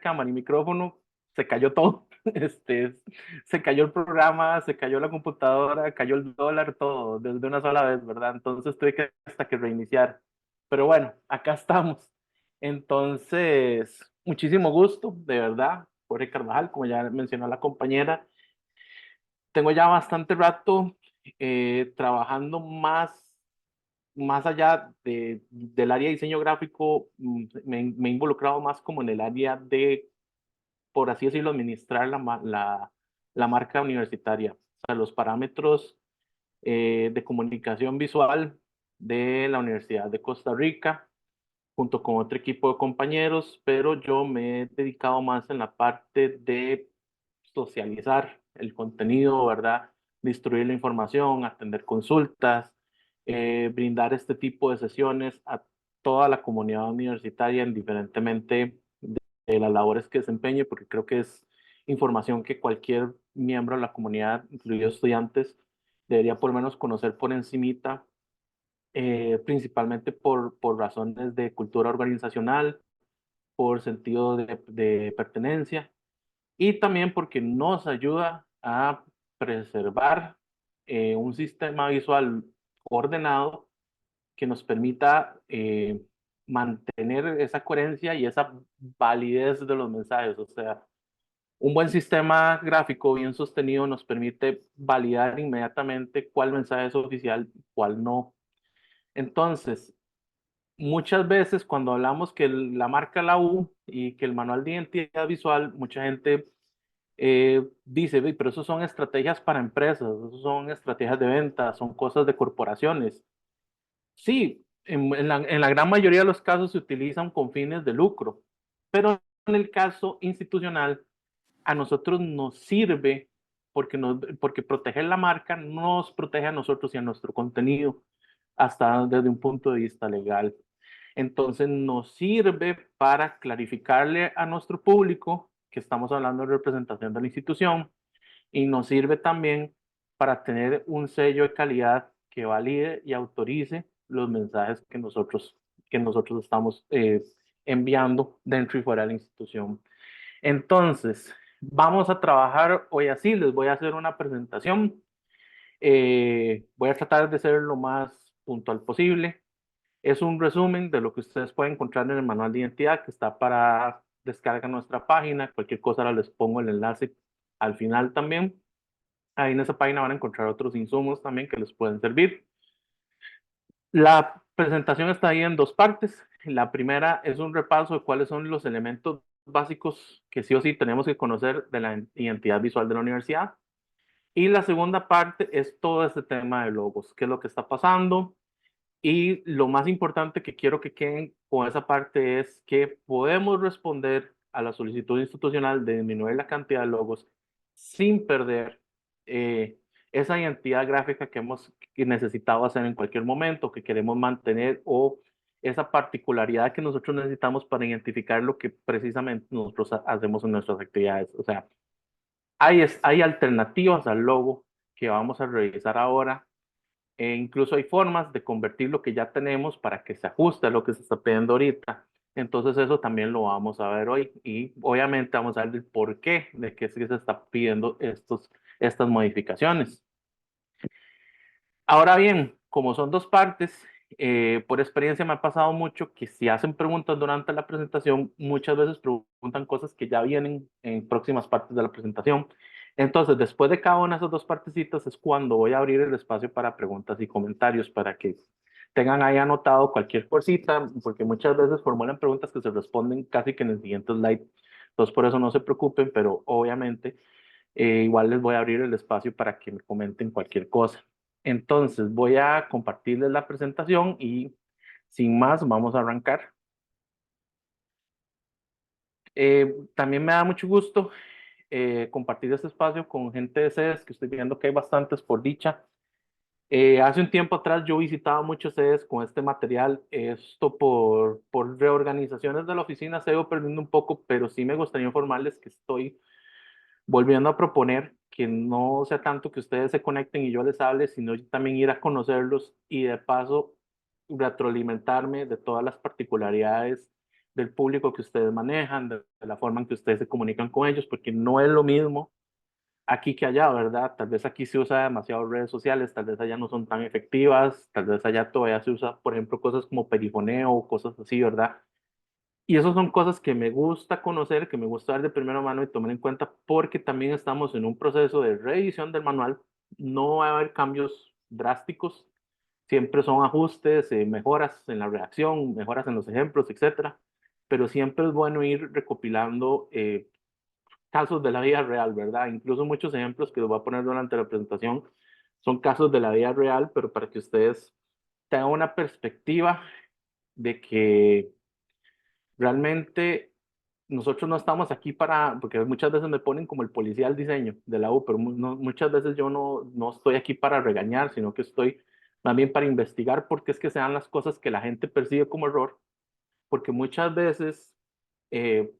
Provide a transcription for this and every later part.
cámara y micrófono, se cayó todo. Se cayó el programa, se cayó la computadora, cayó el dólar, todo, desde una sola vez, ¿verdad? Entonces tuve que hasta que reiniciar. Pero bueno, acá estamos. Entonces, muchísimo gusto, de verdad, Jorge Carvajal, como ya mencionó la compañera. Tengo ya bastante rato trabajando más allá del área de diseño gráfico, me he involucrado más como en el área de, por así decirlo, administrar la marca universitaria, o sea, los parámetros de comunicación visual de la Universidad de Costa Rica, junto con otro equipo de compañeros, pero yo me he dedicado más en la parte de socializar el contenido, ¿verdad? Distribuir la información, atender consultas, brindar este tipo de sesiones a toda la comunidad universitaria, indiferentemente de las labores que desempeñe, porque creo que es información que cualquier miembro de la comunidad, incluidos estudiantes, debería por lo menos conocer por encimita, principalmente por razones de cultura organizacional, por sentido de pertenencia y también porque nos ayuda a preservar un sistema visual ordenado que nos permita mantener esa coherencia y esa validez de los mensajes. O sea, un buen sistema gráfico bien sostenido nos permite validar inmediatamente cuál mensaje es oficial y cuál no. Entonces, muchas veces cuando hablamos que la marca la U y que el manual de identidad visual, mucha gente dice: "Ve, pero eso son estrategias para empresas, eso son estrategias de venta, son cosas de corporaciones". Sí, en la gran mayoría de los casos se utilizan con fines de lucro, pero en el caso institucional, a nosotros nos sirve porque proteger la marca nos protege a nosotros y a nuestro contenido, hasta desde un punto de vista legal. Entonces nos sirve para clarificarle a nuestro público que estamos hablando de representación de la institución y nos sirve también para tener un sello de calidad que valide y autorice los mensajes que nosotros estamos enviando dentro y fuera de la institución. Entonces, vamos a trabajar hoy así, les voy a hacer una presentación, voy a tratar de ser lo más puntual posible. Es un resumen de lo que ustedes pueden encontrar en el manual de identidad que está para descarga en nuestra página. Cualquier cosa ahora les pongo el enlace al final también. Ahí en esa página van a encontrar otros insumos también que les pueden servir. La presentación está ahí en dos partes. La primera es un repaso de cuáles son los elementos básicos que sí o sí tenemos que conocer de la identidad visual de la universidad. Y la segunda parte es todo este tema de logos, qué es lo que está pasando. Y lo más importante que quiero que queden con esa parte es que podemos responder a la solicitud institucional de disminuir la cantidad de logos sin perder eh, esa identidad gráfica que hemos necesitado hacer en cualquier momento, que queremos mantener, o esa particularidad que nosotros necesitamos para identificar lo que precisamente nosotros hacemos en nuestras actividades. O sea, hay alternativas al logo que vamos a revisar ahora, e incluso hay formas de convertir lo que ya tenemos para que se ajuste a lo que se está pidiendo ahorita. Entonces eso también lo vamos a ver hoy y obviamente vamos a ver el porqué de que se está pidiendo estas modificaciones. Ahora bien, como son dos partes, por experiencia me ha pasado mucho que si hacen preguntas durante la presentación, muchas veces preguntan cosas que ya vienen en próximas partes de la presentación. Entonces, después de cada una de esas dos partecitas es cuando voy a abrir el espacio para preguntas y comentarios para que tengan ahí anotado cualquier cosita, porque muchas veces formulan preguntas que se responden casi que en el siguiente slide. Entonces, por eso no se preocupen, pero obviamente igual les voy a abrir el espacio para que me comenten cualquier cosa. Entonces voy a compartirles la presentación y sin más vamos a arrancar. También me da mucho gusto compartir este espacio con gente de sedes, que estoy viendo que hay bastantes por dicha. Hace un tiempo atrás yo visitaba muchos sedes con este material. Esto por reorganizaciones de la oficina se ha ido perdiendo un poco, pero sí me gustaría informarles que estoy volviendo a proponer que no sea tanto que ustedes se conecten y yo les hable, sino yo también ir a conocerlos y de paso retroalimentarme de todas las particularidades del público que ustedes manejan, de la forma en que ustedes se comunican con ellos, porque no es lo mismo aquí que allá, ¿verdad? Tal vez aquí se usa demasiado redes sociales, tal vez allá no son tan efectivas, tal vez allá todavía se usa, por ejemplo, cosas como perifoneo o cosas así, ¿verdad? Y esas son cosas que me gusta conocer, que me gusta ver de primera mano y tomar en cuenta porque también estamos en un proceso de reedición del manual. No va a haber cambios drásticos, siempre son ajustes, mejoras en la redacción, mejoras en los ejemplos, etcétera. Pero siempre es bueno ir recopilando casos de la vida real, ¿verdad? Incluso muchos ejemplos que les voy a poner durante la presentación son casos de la vida real, pero para que ustedes tengan una perspectiva de que realmente nosotros no estamos aquí para, porque muchas veces me ponen como el policía del diseño de la U, pero muchas veces yo no estoy aquí para regañar, sino que estoy más bien para investigar por qué es que se dan las cosas que la gente percibe como error, porque muchas veces eh,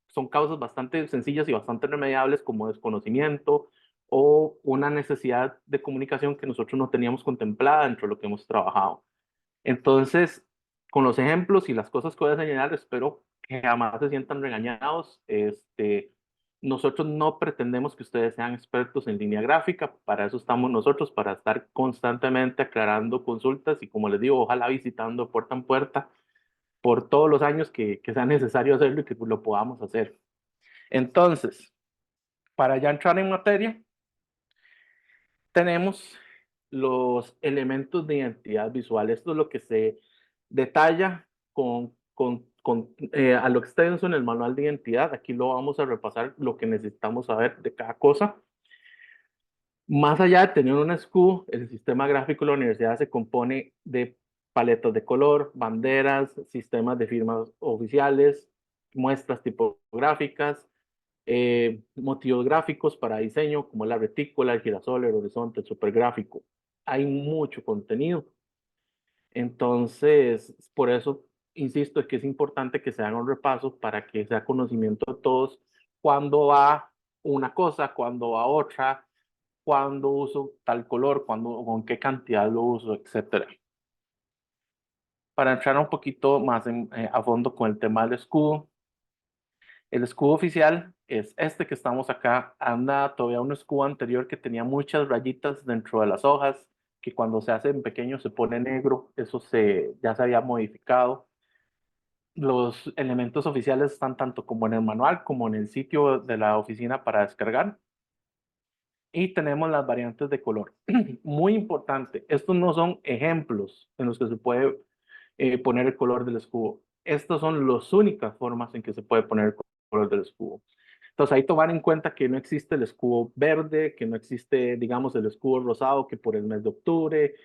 son causas bastante sencillas y bastante remediables como desconocimiento o una necesidad de comunicación que nosotros no teníamos contemplada dentro de lo que hemos trabajado. Entonces, con los ejemplos y las cosas que voy a señalar, espero que jamás se sientan regañados. Nosotros no pretendemos que ustedes sean expertos en línea gráfica, para eso estamos nosotros, para estar constantemente aclarando consultas y, como les digo, ojalá visitando puerta en puerta por todos los años que sea necesario hacerlo y que lo podamos hacer. Entonces, para ya entrar en materia, tenemos los elementos de identidad visual. Esto es lo que se detalla a lo extenso en el manual de identidad. Aquí lo vamos a repasar, lo que necesitamos saber de cada cosa. Más allá de tener un SKU, el sistema gráfico de la universidad se compone de paletas de color, banderas, sistemas de firmas oficiales, muestras tipográficas, motivos gráficos para diseño, como la retícula, el girasol, el horizonte, el supergráfico. Hay mucho contenido. Entonces, por eso insisto en que es importante que se haga un repaso para que sea conocimiento de todos cuándo va una cosa, cuándo va otra, cuándo uso tal color, cuándo, con qué cantidad lo uso, etcétera. Para entrar un poquito más a fondo con el tema del escudo, el escudo oficial es este que estamos acá. Anda todavía un escudo anterior que tenía muchas rayitas dentro de las hojas, que cuando se hace en pequeño se pone negro. Eso ya se había modificado. Los elementos oficiales están tanto como en el manual como en el sitio de la oficina para descargar. Y tenemos las variantes de color. Muy importante, estos no son ejemplos en los que se puede poner el color del escudo. Estas son las únicas formas en que se puede poner el color del escudo. Entonces, ahí tomar en cuenta que no existe el escudo verde, que no existe, digamos, el escudo rosado que por el mes de octubre.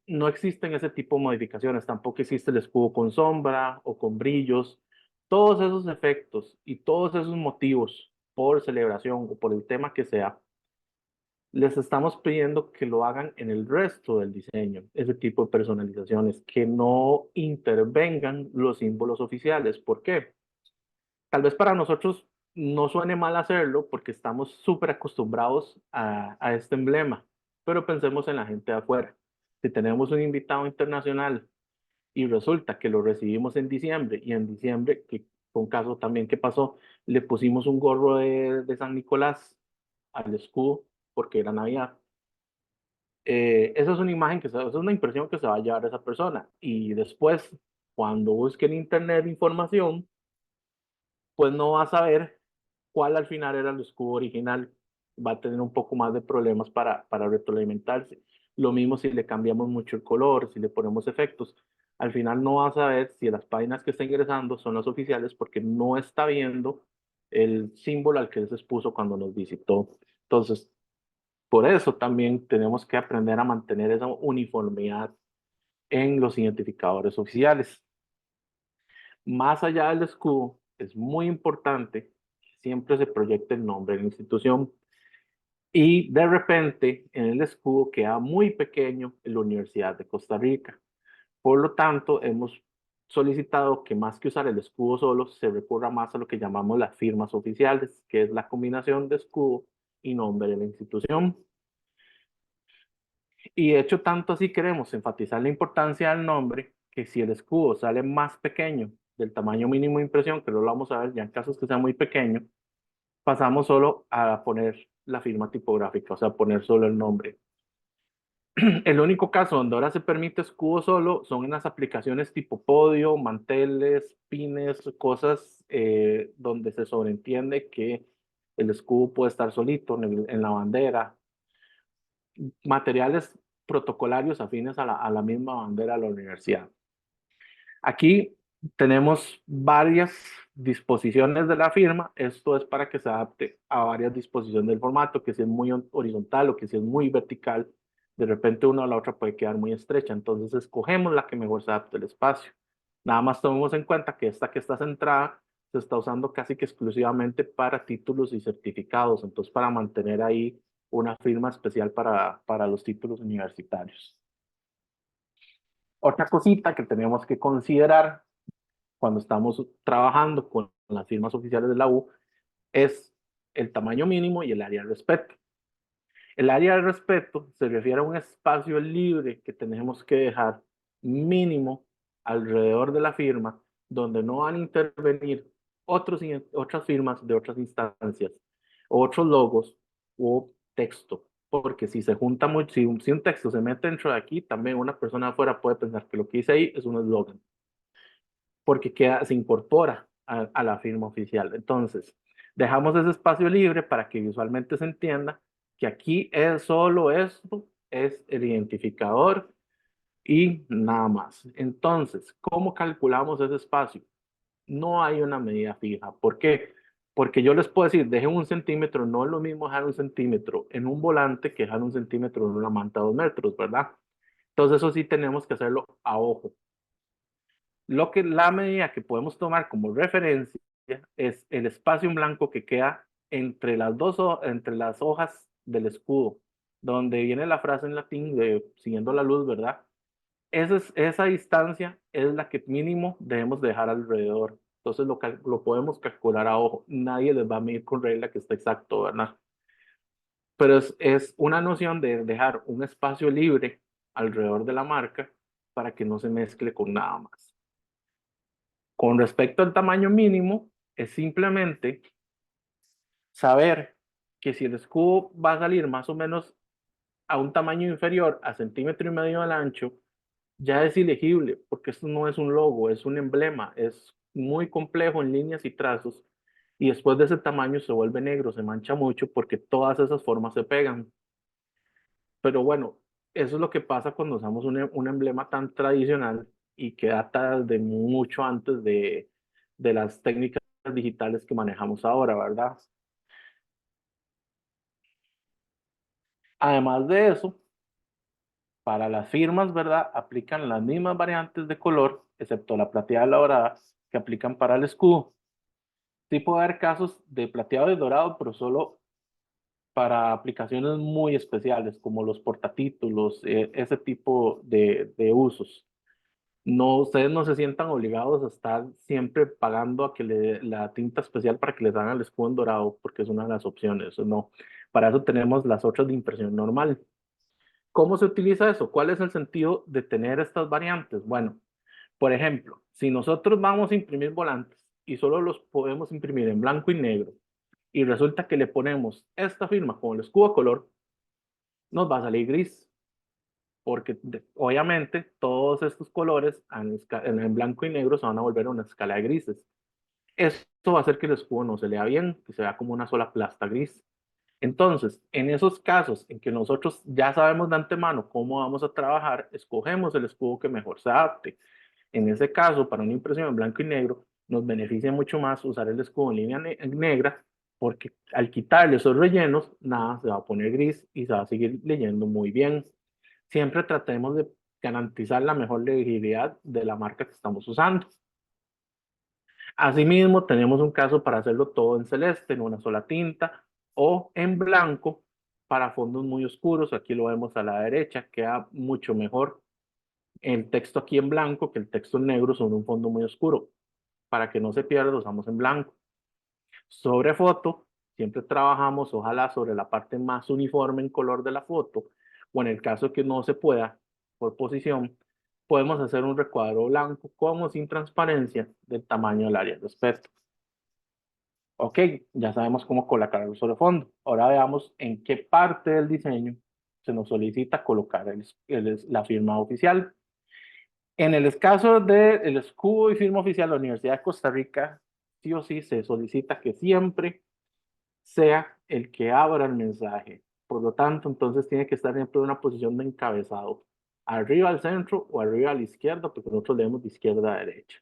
No existen ese tipo de modificaciones. Tampoco existe el escudo con sombra o con brillos. Todos esos efectos y todos esos motivos por celebración o por el tema que sea, les estamos pidiendo que lo hagan en el resto del diseño, ese tipo de personalizaciones, que no intervengan los símbolos oficiales. ¿Por qué? Tal vez para nosotros no suene mal hacerlo porque estamos súper acostumbrados a este emblema, pero pensemos en la gente de afuera. Si tenemos un invitado internacional y resulta que lo recibimos en diciembre y en diciembre, que fue un caso también que pasó, le pusimos un gorro de San Nicolás al escudo porque era Navidad. Esa es una imagen esa es una impresión que se va a llevar esa persona y después, cuando busque en internet información, pues no va a saber cuál al final era el escudo original. Va a tener un poco más de problemas para retroalimentarse. Lo mismo si le cambiamos mucho el color, si le ponemos efectos. Al final no va a saber si las páginas que está ingresando son las oficiales porque no está viendo el símbolo al que él se expuso cuando nos visitó. Entonces, por eso también tenemos que aprender a mantener esa uniformidad en los identificadores oficiales. Más allá del escudo, es muy importante que siempre se proyecte el nombre de la institución y de repente en el escudo queda muy pequeño la Universidad de Costa Rica. Por lo tanto, hemos solicitado que más que usar el escudo solo, se recurra más a lo que llamamos las firmas oficiales, que es la combinación de escudo y nombre de la institución. Y de hecho, tanto así queremos enfatizar la importancia del nombre que si el escudo sale más pequeño del tamaño mínimo de impresión, que no lo vamos a ver ya en casos que sea muy pequeño, pasamos solo a poner la firma tipográfica, o sea, poner solo el nombre. El único caso donde ahora se permite escudo solo son en las aplicaciones tipo podio, manteles, pines, cosas donde se sobreentiende que el escudo puede estar solito en la bandera. Materiales protocolarios afines a la misma bandera de la universidad. Aquí tenemos varias disposiciones de la firma. Esto es para que se adapte a varias disposiciones del formato, que si es muy horizontal o que si es muy vertical, de repente una o la otra puede quedar muy estrecha. Entonces escogemos la que mejor se adapte al espacio. Nada más tomemos en cuenta que esta que está centrada se está usando casi que exclusivamente para títulos y certificados. Entonces, para mantener ahí una firma especial para los títulos universitarios. Otra cosita que tenemos que considerar cuando estamos trabajando con las firmas oficiales de la U es el tamaño mínimo y el área de respeto. El área de respeto se refiere a un espacio libre que tenemos que dejar mínimo alrededor de la firma, donde no van a intervenir otras firmas de otras instancias, otros logos o texto, porque si se junta mucho, si un texto se mete dentro de aquí, también una persona afuera puede pensar que lo que dice ahí es un eslogan, porque se incorpora a la firma oficial. Entonces, dejamos ese espacio libre para que visualmente se entienda que aquí es solo esto, es el identificador y nada más. Entonces, ¿cómo calculamos ese espacio? No hay una medida fija. ¿Por qué? Porque yo les puedo decir, dejen 1 centímetro, no es lo mismo dejar 1 centímetro en un volante que dejar 1 centímetro en una manta de 2 metros, ¿verdad? Entonces, eso sí tenemos que hacerlo a ojo. La medida que podemos tomar como referencia es el espacio en blanco que queda entre las hojas del escudo, donde viene la frase en latín de siguiendo la luz, ¿verdad? Esa distancia es la que mínimo debemos dejar alrededor. Entonces lo podemos calcular a ojo. Nadie les va a medir con regla que está exacto, ¿verdad? Pero es una noción de dejar un espacio libre alrededor de la marca para que no se mezcle con nada más. Con respecto al tamaño mínimo, es simplemente saber que si el escudo va a salir más o menos a un tamaño inferior a 1,5 cm al ancho, ya es ilegible, porque esto no es un logo, es un emblema, es muy complejo en líneas y trazos, y después de ese tamaño se vuelve negro, se mancha mucho porque todas esas formas se pegan. Pero bueno, eso es lo que pasa cuando usamos un emblema tan tradicional y que data de mucho antes de las técnicas digitales que manejamos ahora, ¿verdad? Además de eso, para las firmas, ¿verdad? Aplican las mismas variantes de color, excepto la plateada y la dorada, que aplican para el escudo. Sí puede haber casos de plateado y dorado, pero solo para aplicaciones muy especiales, como los portatítulos, ese tipo de usos. No, ustedes no se sientan obligados a estar siempre pagando a que la tinta especial para que les hagan el escudo en dorado, porque es una de las opciones. No, para eso tenemos las otras de impresión normal. ¿Cómo se utiliza eso? ¿Cuál es el sentido de tener estas variantes? Bueno, por ejemplo, si nosotros vamos a imprimir volantes y solo los podemos imprimir en blanco y negro, y resulta que le ponemos esta firma con el escudo a color, nos va a salir gris, porque obviamente todos estos colores en blanco y negro se van a volver a una escala de grises. Esto va a hacer que el escudo no se lea bien, que se vea como una sola plasta gris. Entonces, en esos casos en que nosotros ya sabemos de antemano cómo vamos a trabajar, escogemos el escudo que mejor se adapte. En ese caso, para una impresión en blanco y negro, nos beneficia mucho más usar el escudo en línea negra, porque al quitarle esos rellenos, nada, se va a poner gris y se va a seguir leyendo muy bien. Siempre tratemos de garantizar la mejor legibilidad de la marca que estamos usando. Asimismo, tenemos un caso para hacerlo todo en celeste, en una sola tinta, o en blanco para fondos muy oscuros. Aquí lo vemos a la derecha, queda mucho mejor el texto aquí en blanco que el texto en negro sobre un fondo muy oscuro. Para que no se pierda, lo usamos en blanco. Sobre foto, siempre trabajamos, ojalá, sobre la parte más uniforme en color de la foto, o en el caso que no se pueda, por posición, podemos hacer un recuadro blanco como sin transparencia del tamaño del área de espectro. Ok, ya sabemos cómo colocar el uso de fondo. Ahora veamos en qué parte del diseño se nos solicita colocar la firma oficial. En el caso del escudo y firma oficial de la Universidad de Costa Rica, sí o sí se solicita que siempre sea el que abra el mensaje. Por lo tanto, entonces tiene que estar siempre en una posición de encabezado, arriba al centro o arriba a la izquierda, porque nosotros leemos de izquierda a derecha.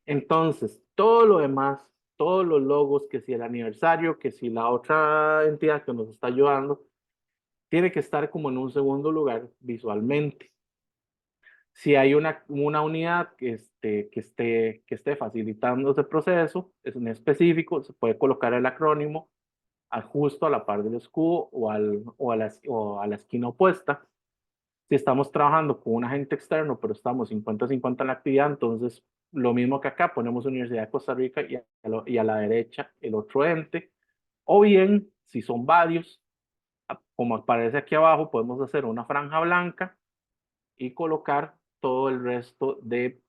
Entonces, todo lo demás, todos los logos, que si el aniversario, que si la otra entidad que nos está ayudando, tiene que estar como en un segundo lugar visualmente. Si hay una unidad que esté facilitando ese proceso, es en específico, se puede colocar el acrónimo justo a la par del escudo o a la esquina opuesta. Si estamos trabajando con un agente externo, pero estamos 50-50 en la actividad, entonces lo mismo que acá, ponemos Universidad de Costa Rica y a la derecha el otro ente. O bien, si son varios, como aparece aquí abajo, podemos hacer una franja blanca y colocar todo el resto de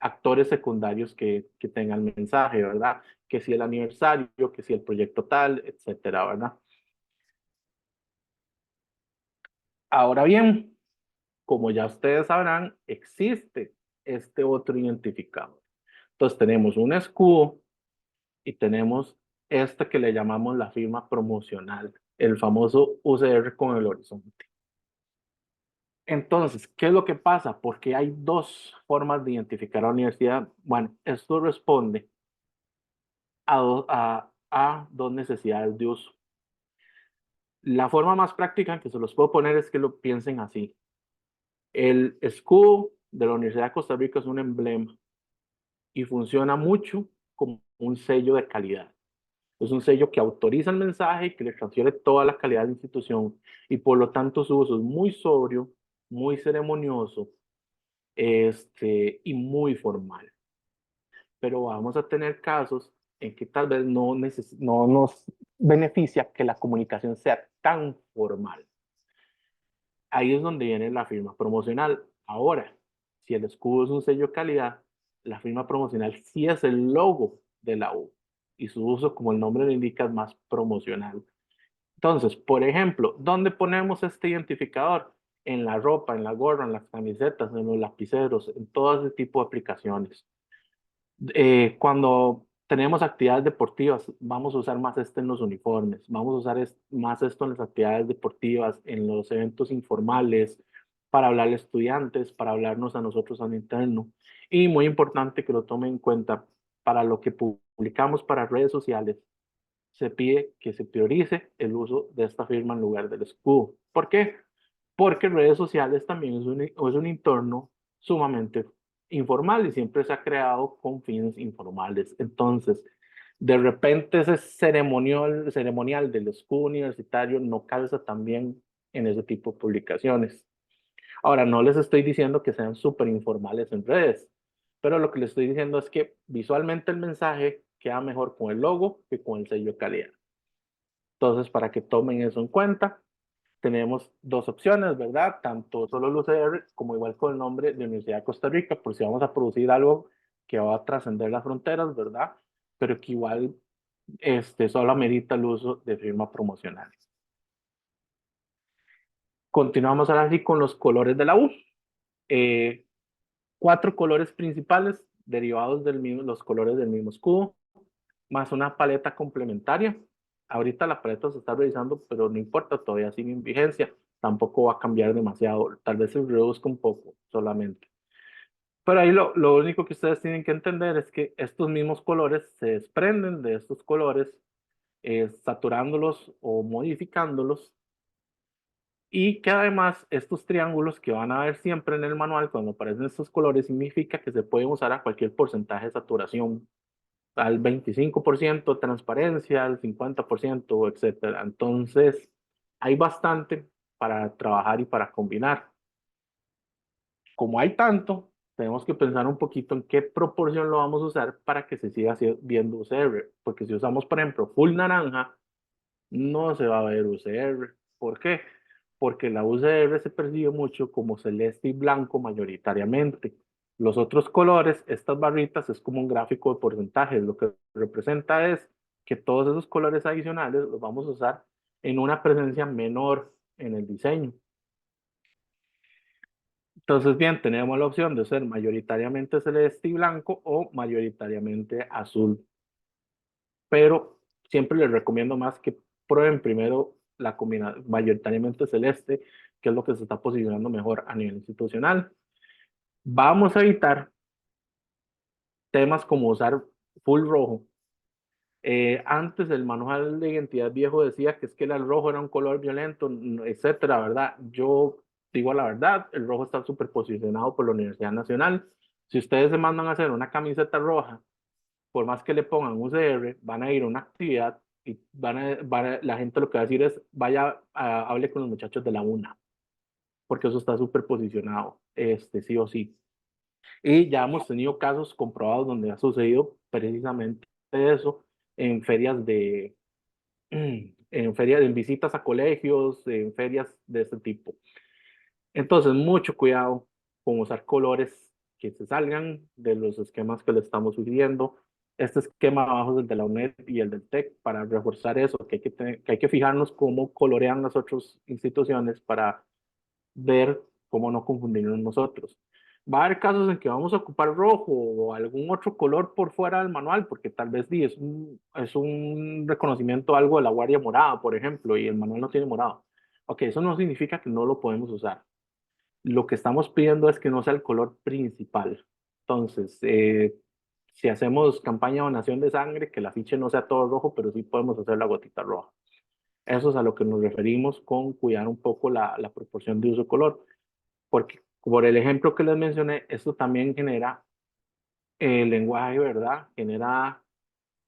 actores secundarios que tengan el mensaje, ¿verdad? Que si el aniversario, que si el proyecto tal, etcétera, ¿verdad? Ahora bien, como ya ustedes sabrán, existe este otro identificador. Entonces tenemos un escudo y tenemos este que le llamamos la firma promocional, el famoso UCR con el horizonte. Entonces, ¿qué es lo que pasa? Porque hay dos formas de identificar a la universidad. Bueno, esto responde a dos necesidades de uso. La forma más práctica en que se los puedo poner es que lo piensen así. El escudo de la Universidad de Costa Rica es un emblema y funciona mucho como un sello de calidad. Es un sello que autoriza el mensaje y que le transfiere toda la calidad de la institución, y por lo tanto su uso es muy sobrio, muy ceremonioso, y muy formal. Pero vamos a tener casos en que tal vez no nos beneficia que la comunicación sea tan formal. Ahí es donde viene la firma promocional. Ahora, si el escudo es un sello de calidad, la firma promocional sí es el logo de la U, y su uso, como el nombre lo indica, es más promocional. Entonces, por ejemplo, ¿dónde ponemos este identificador? En la ropa, en la gorra, en las camisetas, en los lapiceros, en todo ese tipo de aplicaciones. Cuando tenemos actividades deportivas, vamos a usar más esto en los uniformes, vamos a usar más esto en las actividades deportivas, en los eventos informales, para hablar a estudiantes, para hablarnos a nosotros al interno. Y muy importante que lo tomen en cuenta, para lo que publicamos para redes sociales, se pide que se priorice el uso de esta firma en lugar del escudo. ¿Por qué? Porque redes sociales también es un entorno sumamente informal y siempre se ha creado con fines informales. Entonces, de repente ese ceremonial del escudo universitario no calza también en ese tipo de publicaciones. Ahora, no les estoy diciendo que sean súper informales en redes, pero lo que les estoy diciendo es que visualmente el mensaje queda mejor con el logo que con el sello de calidad. Entonces, para que tomen eso en cuenta, tenemos dos opciones, ¿verdad? Tanto solo el UCR como igual con el nombre de Universidad de Costa Rica, por si vamos a producir algo que va a trascender las fronteras, ¿verdad? Pero que igual solo amerita el uso de firma promocional. Continuamos ahora sí con los colores de la U. 4 colores principales derivados los colores del mismo escudo, más una paleta complementaria. Ahorita la paleta se está revisando, pero no importa, todavía sigue en vigencia, tampoco va a cambiar demasiado, tal vez se reduzca un poco solamente. Pero ahí lo único que ustedes tienen que entender es que estos mismos colores se desprenden de estos colores, saturándolos o modificándolos, y que además estos triángulos que van a ver siempre en el manual cuando aparecen estos colores significa que se pueden usar a cualquier porcentaje de saturación, al 25% transparencia, al 50%, etcétera. Entonces, hay bastante para trabajar y para combinar. Como hay tanto, tenemos que pensar un poquito en qué proporción lo vamos a usar para que se siga viendo UCR, porque si usamos, por ejemplo, full naranja, no se va a ver UCR. ¿Por qué? porque la UCR se percibe mucho como celeste y blanco mayoritariamente. Los otros colores, estas barritas, es como un gráfico de porcentajes. Lo que representa es que todos esos colores adicionales los vamos a usar en una presencia menor en el diseño. Entonces, bien, tenemos la opción de ser mayoritariamente celeste y blanco o mayoritariamente azul, pero siempre les recomiendo más que prueben primero la combinación mayoritariamente celeste, que es lo que se está posicionando mejor a nivel institucional. Vamos a evitar temas como usar full rojo. Antes el manual de identidad viejo decía que es que el rojo era un color violento, etcétera, ¿verdad? Yo digo la verdad, el rojo está súper posicionado por la Universidad Nacional. Si ustedes se mandan a hacer una camiseta roja, por más que le pongan UCR, van a ir a una actividad y la gente lo que va a decir es, vaya, hable con los muchachos de la UNA, porque eso está súper posicionado, sí o sí. Y ya hemos tenido casos comprobados donde ha sucedido precisamente eso en ferias en visitas a colegios, en ferias de este tipo. Entonces, mucho cuidado con usar colores que se salgan de los esquemas que le estamos sugiriendo. Este esquema abajo es el de la UNED y el del TEC para reforzar eso, que hay que fijarnos cómo colorean las otras instituciones para ver cómo no confundirnos nosotros. Va a haber casos en que vamos a ocupar rojo o algún otro color por fuera del manual, porque tal vez es un reconocimiento algo de la guardia morada, por ejemplo, y el manual no tiene morado. Ok, eso no significa que no lo podemos usar. Lo que estamos pidiendo es que no sea el color principal. Entonces, si hacemos campaña de donación de sangre, que el afiche no sea todo rojo, pero sí podemos hacer la gotita roja. Eso es a lo que nos referimos con cuidar un poco la proporción de uso de color, porque por el ejemplo que les mencioné, esto también genera el lenguaje, ¿verdad? Genera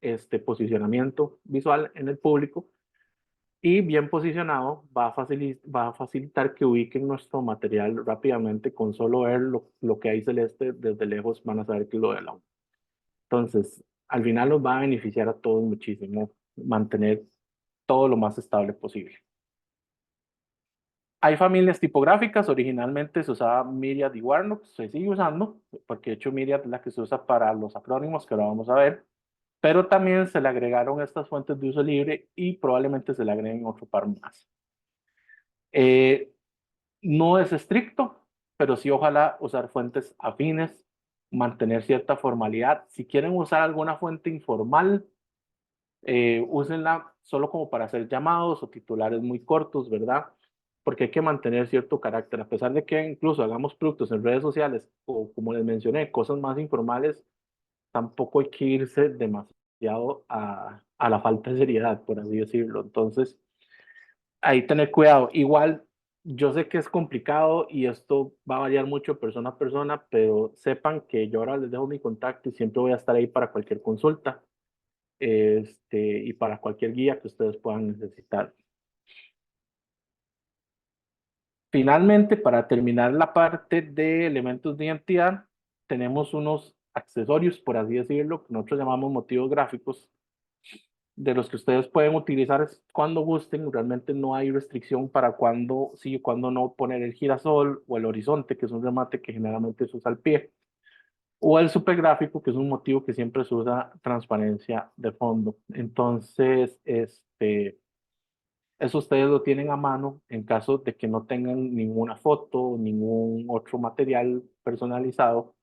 este posicionamiento visual en el público y bien posicionado va a facilitar que ubiquen nuestro material rápidamente. Con solo ver lo que hay celeste desde lejos van a saber que es lo de la. Entonces, al final nos va a beneficiar a todos muchísimo mantener todo lo más estable posible. Hay familias tipográficas, originalmente se usaba Myriad y Warnock, se sigue usando, porque de hecho Myriad es la que se usa para los acrónimos, que lo vamos a ver, pero también se le agregaron estas fuentes de uso libre y probablemente se le agreguen otro par más. Eh, no es estricto, pero sí ojalá usar fuentes afines, mantener cierta formalidad. Si quieren usar alguna fuente informal, úsenla solo como para hacer llamados o titulares muy cortos, ¿verdad? Porque hay que mantener cierto carácter, a pesar de que incluso hagamos productos en redes sociales o como les mencioné, cosas más informales, tampoco hay que irse demasiado a la falta de seriedad, por así decirlo. Entonces, ahí tener cuidado. Igual, yo sé que es complicado y esto va a variar mucho persona a persona, pero sepan que yo ahora les dejo mi contacto y siempre voy a estar ahí para cualquier consulta, y para cualquier guía que ustedes puedan necesitar. Finalmente, para terminar la parte de elementos de identidad, tenemos unos accesorios, por así decirlo, que nosotros llamamos motivos gráficos, de los que ustedes pueden utilizar cuando gusten. Realmente no hay restricción para cuándo sí y cuándo no poner el girasol o el horizonte, que es un remate que generalmente se usa al pie, o el supergráfico, que es un motivo que siempre se usa transparencia de fondo. Entonces, eso ustedes lo tienen a mano en caso de que no tengan ninguna foto, ningún otro material personalizado,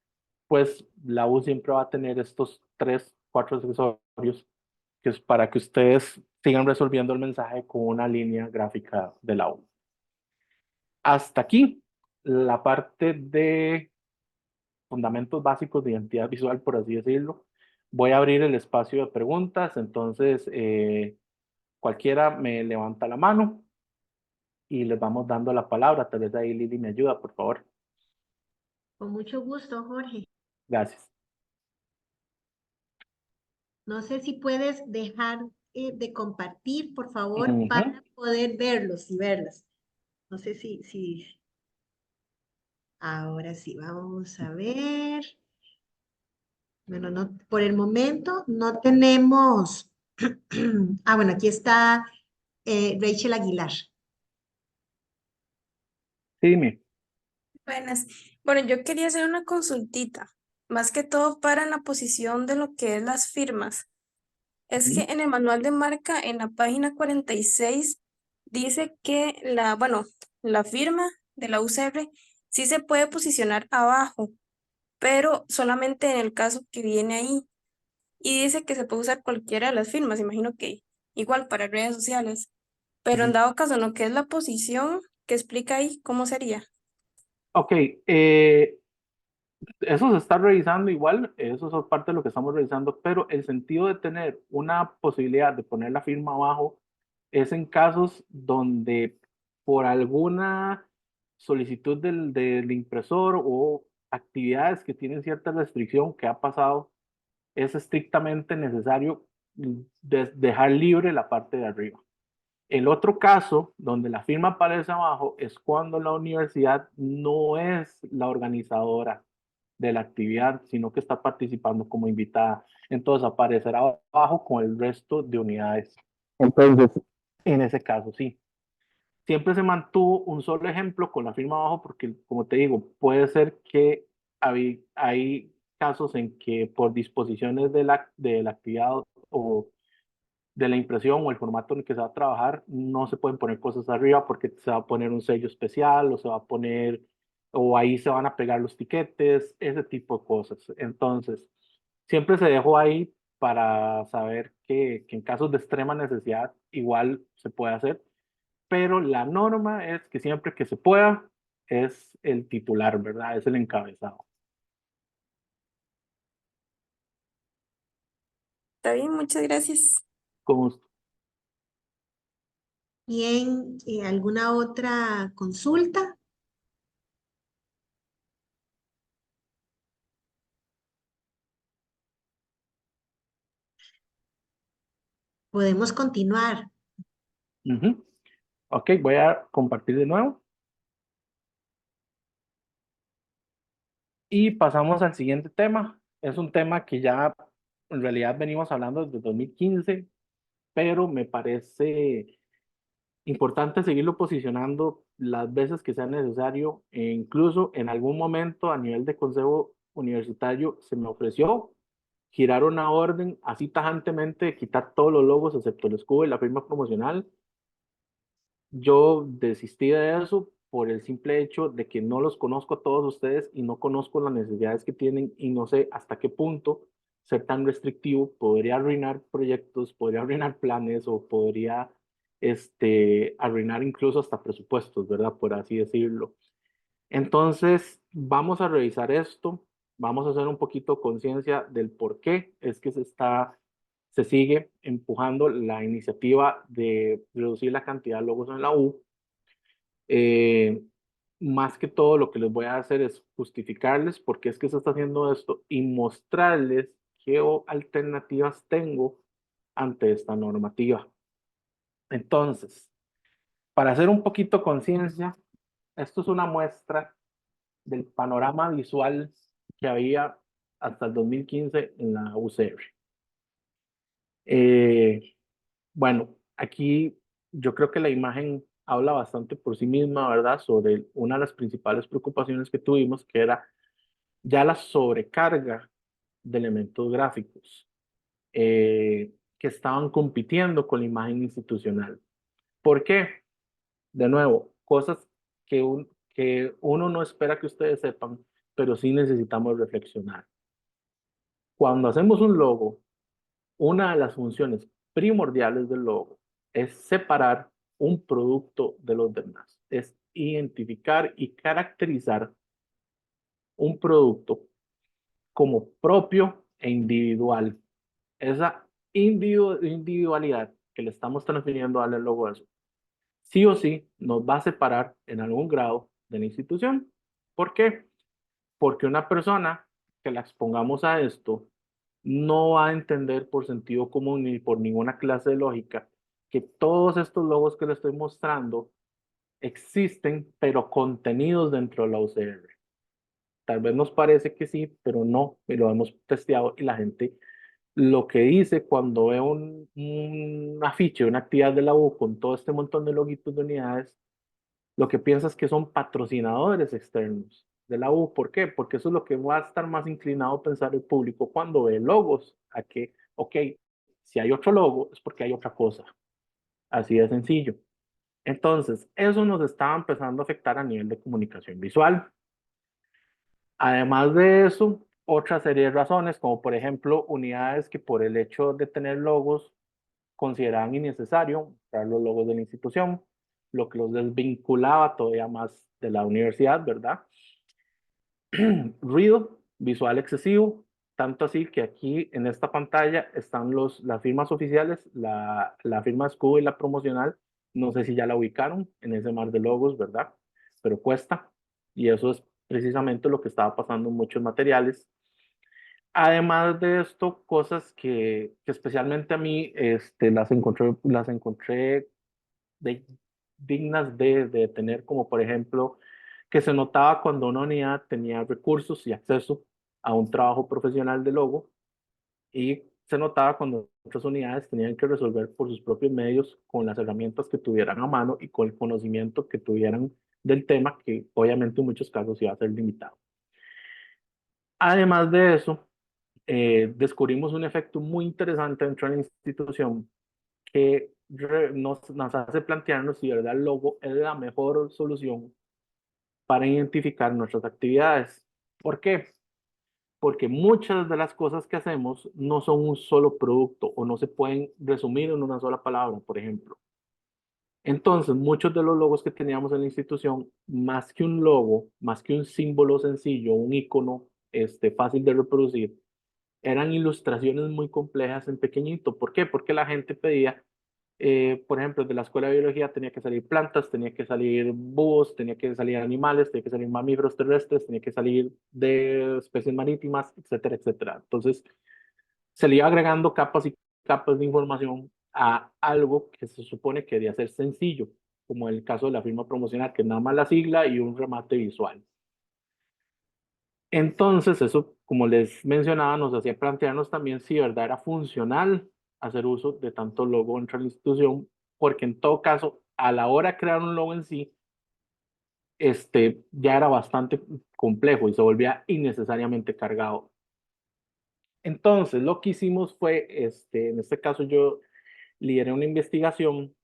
pues la U siempre va a tener estos 3, 4 accesorios que es para que ustedes sigan resolviendo el mensaje con una línea gráfica de la U. Hasta aquí la parte de fundamentos básicos de identidad visual, por así decirlo. Voy a abrir el espacio de preguntas, entonces cualquiera me levanta la mano y les vamos dando la palabra. Tal vez ahí Lili me ayuda, por favor. Con mucho gusto, Jorge. Gracias. No sé si puedes dejar de compartir, por favor, Ujú. para poder verlos y verlas. No sé si. Ahora sí, vamos a ver. Bueno, no, por el momento no tenemos. Ah, bueno, aquí está Rachel Aguilar. Sí, dime. Buenas. Bueno, yo quería hacer una consultita, más que todo para la posición de lo que es las firmas. Es que Ujú. en el manual de marca, en la página 46 dice que la firma de la UCR sí se puede posicionar abajo, pero solamente en el caso que viene ahí. Y dice que se puede usar cualquiera de las firmas, imagino que igual para redes sociales. Pero en Ujú. dado caso, ¿no? ¿Qué es la posición que explica ahí? ¿Cómo sería? Ok, eso se está revisando igual, eso es parte de lo que estamos revisando, pero el sentido de tener una posibilidad de poner la firma abajo es en casos donde por alguna solicitud del impresor o actividades que tienen cierta restricción que ha pasado, es estrictamente necesario dejar libre la parte de arriba. El otro caso donde la firma aparece abajo es cuando la universidad no es la organizadora de la actividad, sino que está participando como invitada. Entonces aparecerá abajo con el resto de unidades. Entonces, en ese caso, sí. Siempre se mantuvo un solo ejemplo con la firma abajo porque, como te digo, puede ser que hay casos en que por disposiciones de la actividad o de la impresión o el formato en el que se va a trabajar, no se pueden poner cosas arriba porque se va a poner un sello especial o se va a poner, o ahí se van a pegar los tiquetes, ese tipo de cosas. Entonces, siempre se dejó ahí para saber que en casos de extrema necesidad igual se puede hacer, pero la norma es que siempre que se pueda es el titular, ¿verdad? Es el encabezado. Está bien, muchas gracias. Como Bien, ¿alguna otra consulta? Podemos continuar. Ujú. Ok, voy a compartir de nuevo. Y pasamos al siguiente tema. Es un tema que ya en realidad venimos hablando desde 2015, pero me parece importante seguirlo posicionando las veces que sea necesario. E incluso en algún momento a nivel de consejo universitario se me ofreció girar una orden así tajantemente de quitar todos los logos excepto el escudo y la firma promocional. Yo desistí de eso por el simple hecho de que no los conozco a todos ustedes y no conozco las necesidades que tienen y no sé hasta qué punto ser tan restrictivo podría arruinar proyectos, podría arruinar planes o podría arruinar incluso hasta presupuestos, ¿verdad? Por así decirlo. Entonces, vamos a revisar esto, vamos a hacer un poquito conciencia del por qué es que se sigue empujando la iniciativa de reducir la cantidad de logos en la U. Eh, Más que todo, lo que les voy a hacer es justificarles por qué es que se está haciendo esto y mostrarles qué alternativas tengo ante esta normativa. Entonces, para hacer un poquito conciencia, esto es una muestra del panorama visual que había hasta el 2015 en la UCR. Eh, bueno, aquí yo creo que la imagen habla bastante por sí misma, ¿verdad? Sobre una de las principales preocupaciones que tuvimos, que era ya la sobrecarga de elementos gráficos que estaban compitiendo con la imagen institucional. ¿Por qué? De nuevo, cosas que uno no espera que ustedes sepan, pero sí necesitamos reflexionar. Cuando hacemos un logo, una de las funciones primordiales del logo es separar un producto de los demás, es identificar y caracterizar un producto como propio e individual. Esa individualidad que le estamos transfiriendo al logo, eso sí o sí nos va a separar en algún grado de la institución. ¿Por qué? Porque una persona que la expongamos a esto no va a entender por sentido común ni por ninguna clase de lógica que todos estos logos que le estoy mostrando existen, pero contenidos dentro de la UCR. Tal vez nos parece que sí, pero no, y lo hemos testeado y la gente lo que dice cuando ve un afiche, una actividad de la U con todo este montón de logitos de unidades, lo que piensa es que son patrocinadores externos de la U. ¿Por qué? Porque eso es lo que va a estar más inclinado a pensar el público cuando ve logos, a que, ok, si hay otro logo es porque hay otra cosa. Así de sencillo. Entonces, eso nos estaba empezando a afectar a nivel de comunicación visual. Además de eso, otra serie de razones, como por ejemplo, unidades que por el hecho de tener logos consideraban innecesario usar los logos de la institución, lo que los desvinculaba todavía más de la universidad, ¿verdad? Ruido visual excesivo, tanto así que aquí en esta pantalla están las firmas oficiales, la firma escudo y la promocional. No sé si ya la ubicaron en ese mar de logos, ¿verdad? Pero cuesta. Y eso es precisamente lo que estaba pasando en muchos materiales. Además de esto, cosas que especialmente a mí las encontré de- dignas de tener, como por ejemplo, que se notaba cuando una unidad tenía recursos y acceso a un trabajo profesional de logo, y se notaba cuando otras unidades tenían que resolver por sus propios medios con las herramientas que tuvieran a mano y con el conocimiento que tuvieran del tema, que obviamente en muchos casos iba a ser limitado. Además de eso, descubrimos un efecto muy interesante dentro de la institución que nos hace plantearnos si de verdad el logo es la mejor solución para identificar nuestras actividades. ¿Por qué? Porque muchas de las cosas que hacemos no son un solo producto o no se pueden resumir en una sola palabra, por ejemplo. Entonces, muchos de los logos que teníamos en la institución, más que un logo, más que un símbolo sencillo, un icono fácil de reproducir, eran ilustraciones muy complejas en pequeñito. ¿Por qué? Porque la gente pedía, por ejemplo, de la escuela de biología tenía que salir plantas, tenía que salir búhos, tenía que salir animales, tenía que salir mamíferos terrestres, tenía que salir de especies marítimas, etcétera, etcétera. Entonces, se le iba agregando capas y capas de información a algo que se supone que debía ser sencillo, como el caso de la firma promocional, que es nada más la sigla y un remate visual. Entonces, eso, como les mencionaba, nos hacía plantearnos también si de verdad era funcional hacer uso de tanto logo dentro de la institución, porque en todo caso, a la hora de crear un logo en sí, ya era bastante complejo y se volvía innecesariamente cargado. Entonces, lo que hicimos fue, en este caso yo lideré una investigación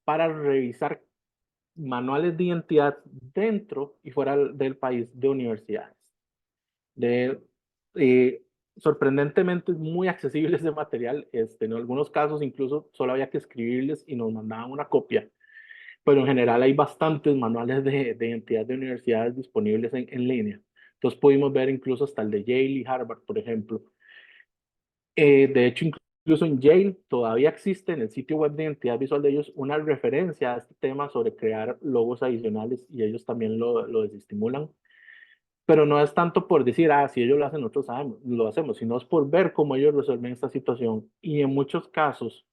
para revisar manuales de identidad dentro y fuera del país de universidades. De, eh, Sorprendentemente es muy accesible ese material. En algunos casos incluso solo había que escribirles y nos mandaban una copia, pero en general hay bastantes manuales de identidad de universidades disponibles en línea. Entonces pudimos ver incluso hasta el de Yale y Harvard, por ejemplo. De hecho, incluso en Yale todavía existe en el sitio web de identidad visual de ellos una referencia a este tema sobre crear logos adicionales, y ellos también lo desestimulan. Pero no es tanto por decir, ah, si ellos lo hacen, nosotros sabemos, lo hacemos, sino es por ver cómo ellos resuelven esta situación. Y en muchos casos,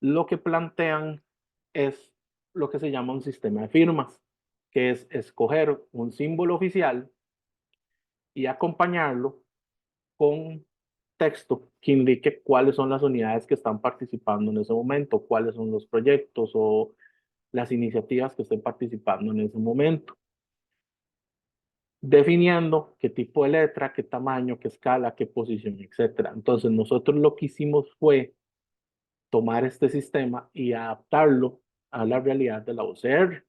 lo que plantean es lo que se llama un sistema de firmas, que es escoger un símbolo oficial y acompañarlo con texto que indique cuáles son las unidades que están participando en ese momento, cuáles son los proyectos o las iniciativas que estén participando en ese momento, definiendo qué tipo de letra, qué tamaño, qué escala, qué posición, etcétera. Entonces, nosotros lo que hicimos fue tomar este sistema y adaptarlo a la realidad de la UCR.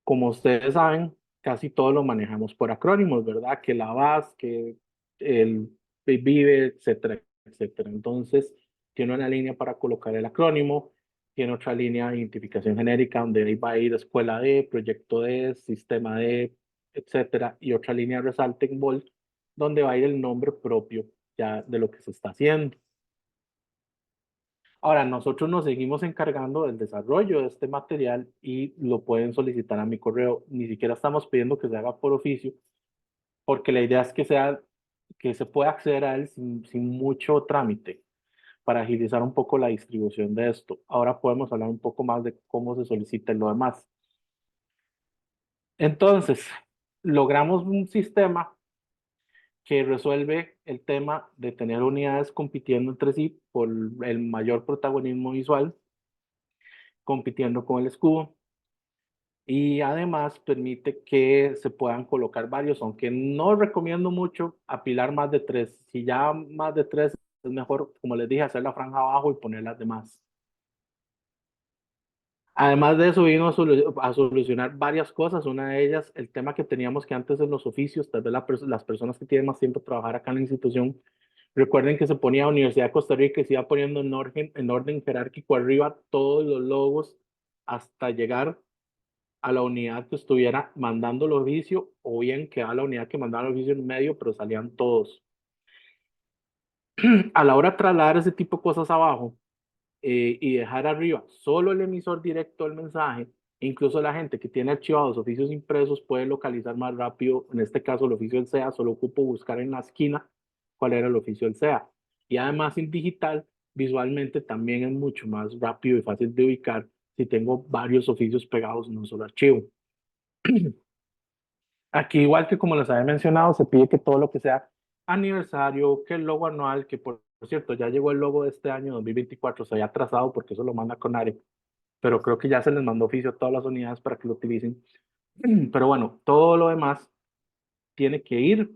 Como ustedes saben, casi todo lo manejamos por acrónimos, ¿verdad? Que la VAS, que el VIVE, etcétera, etcétera. Entonces, tiene una línea para colocar el acrónimo, tiene otra línea de identificación genérica donde ahí va a ir escuela D, proyecto D, sistema D, etcétera, y otra línea de resalte en bold donde va a ir el nombre propio ya de lo que se está haciendo. Ahora, nosotros nos seguimos encargando del desarrollo de este material y lo pueden solicitar a mi correo. Ni siquiera estamos pidiendo que se haga por oficio, porque la idea es que se pueda acceder a él sin mucho trámite para agilizar un poco la distribución de esto. Ahora podemos hablar un poco más de cómo se solicita lo demás. Entonces, logramos un sistema que resuelve el tema de tener unidades compitiendo entre sí por el mayor protagonismo visual, compitiendo con el escudo. Y además permite que se puedan colocar varios, aunque no recomiendo mucho apilar más de 3. Si ya más de 3 es mejor, como les dije, hacer la franja abajo y poner las demás. Además de eso, vino a solucionar varias cosas. Una de ellas, el tema que teníamos que antes en los oficios, tal vez las personas que tienen más tiempo de trabajar acá en la institución, recuerden que se ponía Universidad de Costa Rica y se iba poniendo en orden jerárquico arriba todos los logos hasta llegar a la unidad que estuviera mandando el oficio, o bien que a la unidad que mandaba el oficio en medio, pero salían todos. A la hora de trasladar ese tipo de cosas abajo, y dejar arriba solo el emisor directo del mensaje, incluso la gente que tiene archivados oficios impresos puede localizar más rápido, en este caso el oficio del SEA, solo ocupo buscar en la esquina cuál era el oficio del SEA. Y además en digital, visualmente también es mucho más rápido y fácil de ubicar si tengo varios oficios pegados en un solo archivo. Aquí, igual que como les había mencionado, se pide que todo lo que sea aniversario, que el logo anual, que por cierto, ya llegó el logo de este año 2024, se había atrasado porque eso lo manda Conare, pero creo que ya se les mandó oficio a todas las unidades para que lo utilicen. Pero bueno, todo lo demás tiene que ir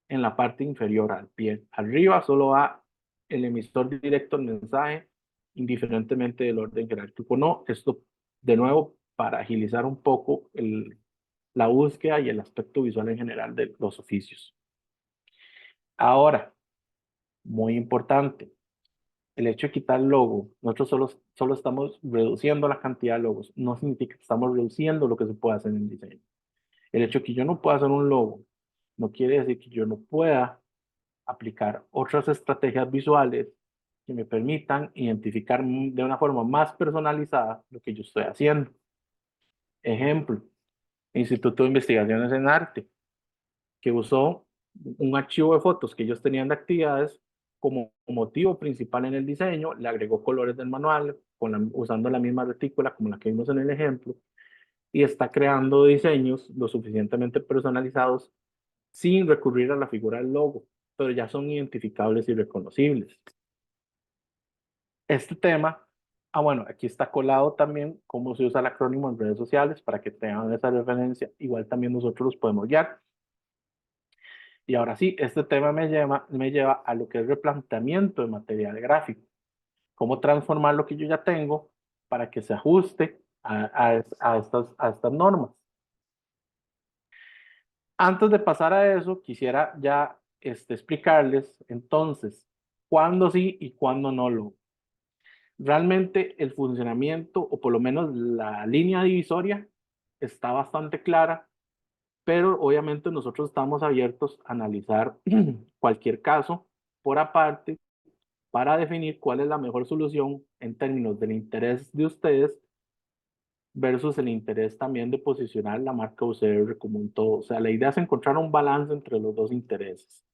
en la parte inferior al pie. Arriba solo va el emisor directo del mensaje, indiferentemente del orden jerárquico. No, esto de nuevo para agilizar un poco la búsqueda y el aspecto visual en general de los oficios. Ahora, muy importante, el hecho de quitar el logo, nosotros solo estamos reduciendo la cantidad de logos, no significa que estamos reduciendo lo que se puede hacer en el diseño. El hecho de que yo no pueda hacer un logo no quiere decir que yo no pueda aplicar otras estrategias visuales que me permitan identificar de una forma más personalizada lo que yo estoy haciendo. Ejemplo, Instituto de Investigaciones en Arte, que usó un archivo de fotos que ellos tenían de actividades como motivo principal en el diseño, le agregó colores del manual usando la misma retícula como la que vimos en el ejemplo, y está creando diseños lo suficientemente personalizados sin recurrir a la figura del logo, pero ya son identificables y reconocibles. Este tema, bueno, aquí está colado también cómo se usa el acrónimo en redes sociales para que tengan esa referencia. Igual también nosotros los podemos guiar. Y ahora sí, este tema me lleva a lo que es replanteamiento de material gráfico. Cómo transformar lo que yo ya tengo para que se ajuste a estas normas. Antes de pasar a eso, quisiera ya explicarles entonces cuándo sí y cuándo no lo. Realmente el funcionamiento, o por lo menos la línea divisoria, está bastante clara, pero obviamente nosotros estamos abiertos a analizar cualquier caso por aparte para definir cuál es la mejor solución en términos del interés de ustedes versus el interés también de posicionar la marca UCR como un todo. O sea, la idea es encontrar un balance entre los dos intereses,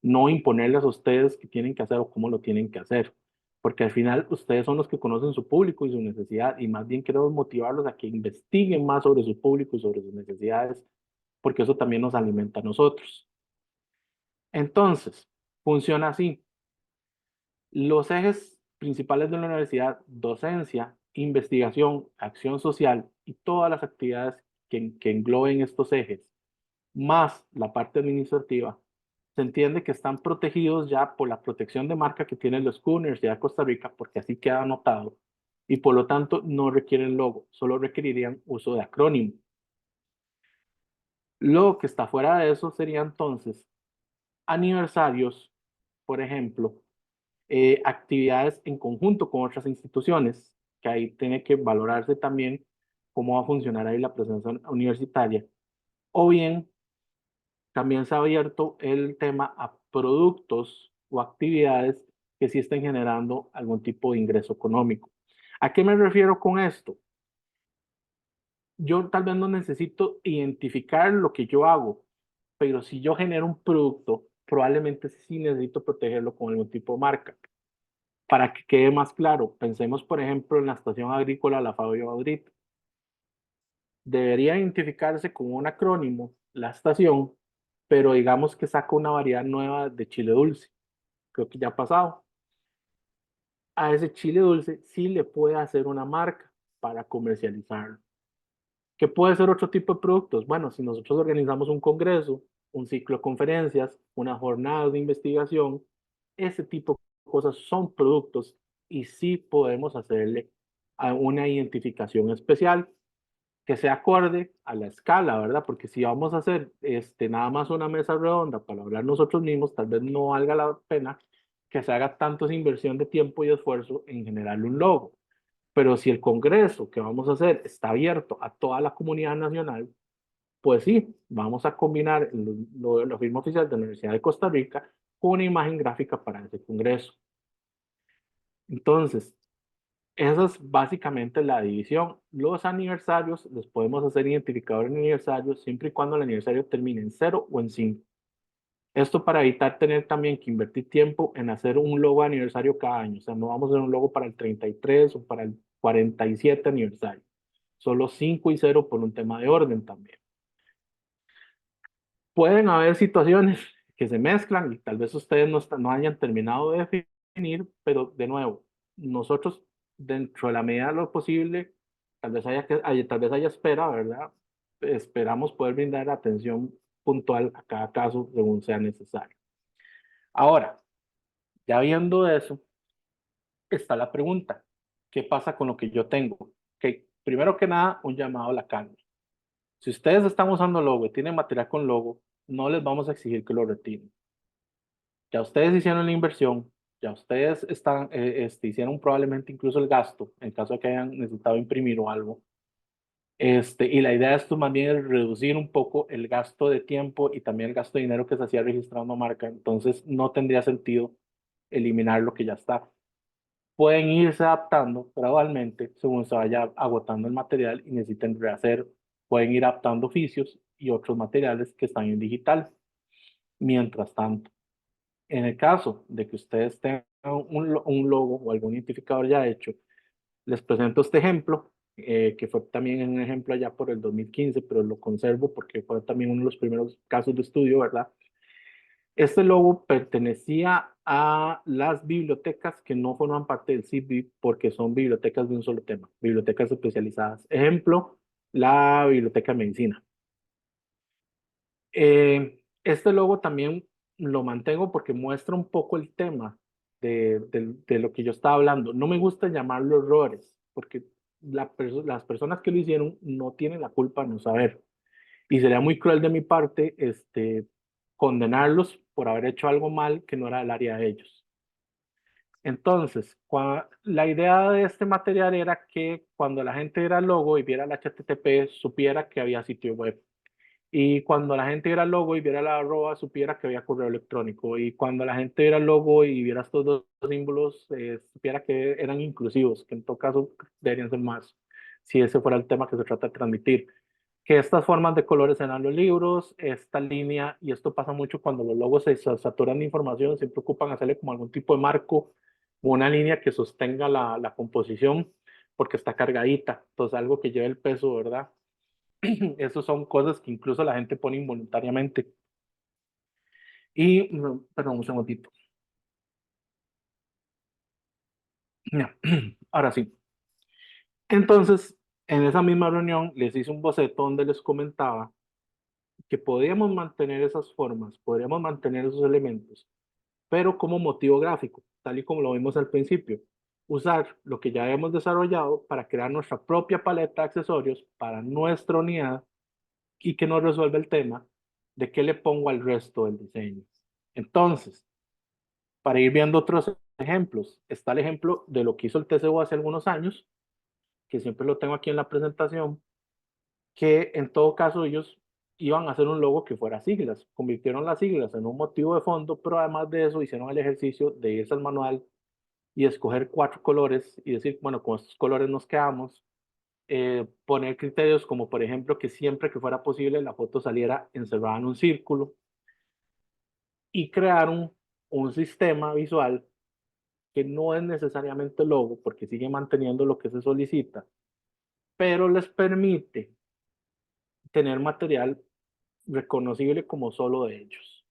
no imponerles a ustedes qué tienen que hacer o cómo lo tienen que hacer, porque al final ustedes son los que conocen su público y su necesidad, y más bien queremos motivarlos a que investiguen más sobre su público y sobre sus necesidades, porque eso también nos alimenta a nosotros. Entonces, funciona así. Los ejes principales de la universidad: docencia, investigación, acción social y todas las actividades que engloben estos ejes, más la parte administrativa, se entiende que están protegidos ya por la protección de marca que tiene la Universidad de Costa Rica, porque así queda anotado, y por lo tanto no requieren logo, solo requerirían uso de acrónimo. Lo que está fuera de eso sería entonces aniversarios, por ejemplo, actividades en conjunto con otras instituciones, que ahí tiene que valorarse también cómo va a funcionar ahí la presencia universitaria, o bien también se ha abierto el tema a productos o actividades que sí estén generando algún tipo de ingreso económico. ¿A qué me refiero con esto? Yo tal vez no necesito identificar lo que yo hago, pero si yo genero un producto, probablemente sí necesito protegerlo con algún tipo de marca. Para que quede más claro, pensemos por ejemplo en la estación agrícola La Fabio Madrid. Debería identificarse con un acrónimo la estación, pero digamos que saca una variedad nueva de chile dulce. Creo que ya ha pasado. A ese chile dulce sí le puede hacer una marca, para comercializarlo. ¿Qué puede ser otro tipo de productos? Bueno, si nosotros organizamos un congreso, un ciclo de conferencias, una jornada de investigación, ese tipo de cosas son productos y sí podemos hacerle a una identificación especial que sea acorde a la escala, ¿verdad? Porque si vamos a hacer nada más una mesa redonda para hablar nosotros mismos, tal vez no valga la pena que se haga tanto esa inversión de tiempo y esfuerzo en generar un logo. Pero si el congreso que vamos a hacer está abierto a toda la comunidad nacional, pues sí, vamos a combinar la firma oficial de la Universidad de Costa Rica con una imagen gráfica para ese congreso. Entonces, esa es básicamente la división. Los aniversarios los podemos hacer identificadores de aniversarios siempre y cuando el aniversario termine en 0 o en 5. Esto para evitar tener también que invertir tiempo en hacer un logo de aniversario cada año. O sea, no vamos a hacer un logo para el 33 o para el 47 aniversario. Solo 5 y 0 por un tema de orden también. Pueden haber situaciones que se mezclan y tal vez ustedes no hayan terminado de definir, pero de nuevo, nosotros dentro de la medida de lo posible, tal vez haya espera, ¿verdad? Esperamos poder brindar atención puntual a cada caso según sea necesario. Ahora, ya viendo eso, está la pregunta, ¿qué pasa con lo que yo tengo? Que primero que nada, un llamado a la calma. Si ustedes están usando logo y tienen material con logo, no les vamos a exigir que lo retiren. Ya ustedes hicieron la inversión, ya ustedes hicieron probablemente incluso el gasto, en caso de que hayan necesitado imprimir o algo. Y la idea de esto más bien es reducir un poco el gasto de tiempo y también el gasto de dinero que se hacía registrando marca. Entonces no tendría sentido eliminar lo que ya está. Pueden irse adaptando gradualmente según se vaya agotando el material y necesiten rehacer. Pueden ir adaptando oficios y otros materiales que están en digital. Mientras tanto, en el caso de que ustedes tengan un logo o algún identificador ya hecho, les presento este ejemplo, que fue también un ejemplo allá por el 2015, pero lo conservo porque fue también uno de los primeros casos de estudio, ¿verdad? Este logo pertenecía a las bibliotecas que no forman parte del CIVIP porque son bibliotecas de un solo tema, bibliotecas especializadas. Ejemplo, la Biblioteca de Medicina. Este logo también lo mantengo porque muestra un poco el tema de lo que yo estaba hablando. No me gusta llamarlo errores, porque las personas que lo hicieron no tienen la culpa de no saber. Y sería muy cruel de mi parte condenarlos por haber hecho algo mal que no era el área de ellos. Entonces, la idea de este material era que cuando la gente viera el logo y viera el HTTP, supiera que había sitio web. Y cuando la gente viera el logo y viera la arroba, supiera que había correo electrónico. Y cuando la gente viera el logo y viera estos dos símbolos, supiera que eran inclusivos, que en todo caso deberían ser más, si ese fuera el tema que se trata de transmitir. Que estas formas de colores eran los libros, esta línea, y esto pasa mucho cuando los logos se saturan de información, siempre ocupan hacerle como algún tipo de marco o una línea que sostenga la composición, porque está cargadita. Entonces, algo que lleve el peso, ¿verdad? Esas son cosas que incluso la gente pone involuntariamente. Y, perdón, un segundito. Ya, ahora sí. Entonces, en esa misma reunión les hice un boceto donde les comentaba que podríamos mantener esas formas, podríamos mantener esos elementos, pero como motivo gráfico, tal y como lo vimos al principio. Usar lo que ya hemos desarrollado para crear nuestra propia paleta de accesorios para nuestra unidad y que nos resuelva el tema de qué le pongo al resto del diseño. Entonces, para ir viendo otros ejemplos, está el ejemplo de lo que hizo el TCU hace algunos años, que siempre lo tengo aquí en la presentación, que en todo caso ellos iban a hacer un logo que fuera siglas, convirtieron las siglas en un motivo de fondo, pero además de eso hicieron el ejercicio de irse al manual y escoger 4 colores y decir, bueno, con estos colores nos quedamos, poner criterios como por ejemplo que siempre que fuera posible la foto saliera encerrada en un círculo y crear un sistema visual que no es necesariamente logo porque sigue manteniendo lo que se solicita, pero les permite tener material reconocible como solo de ellos.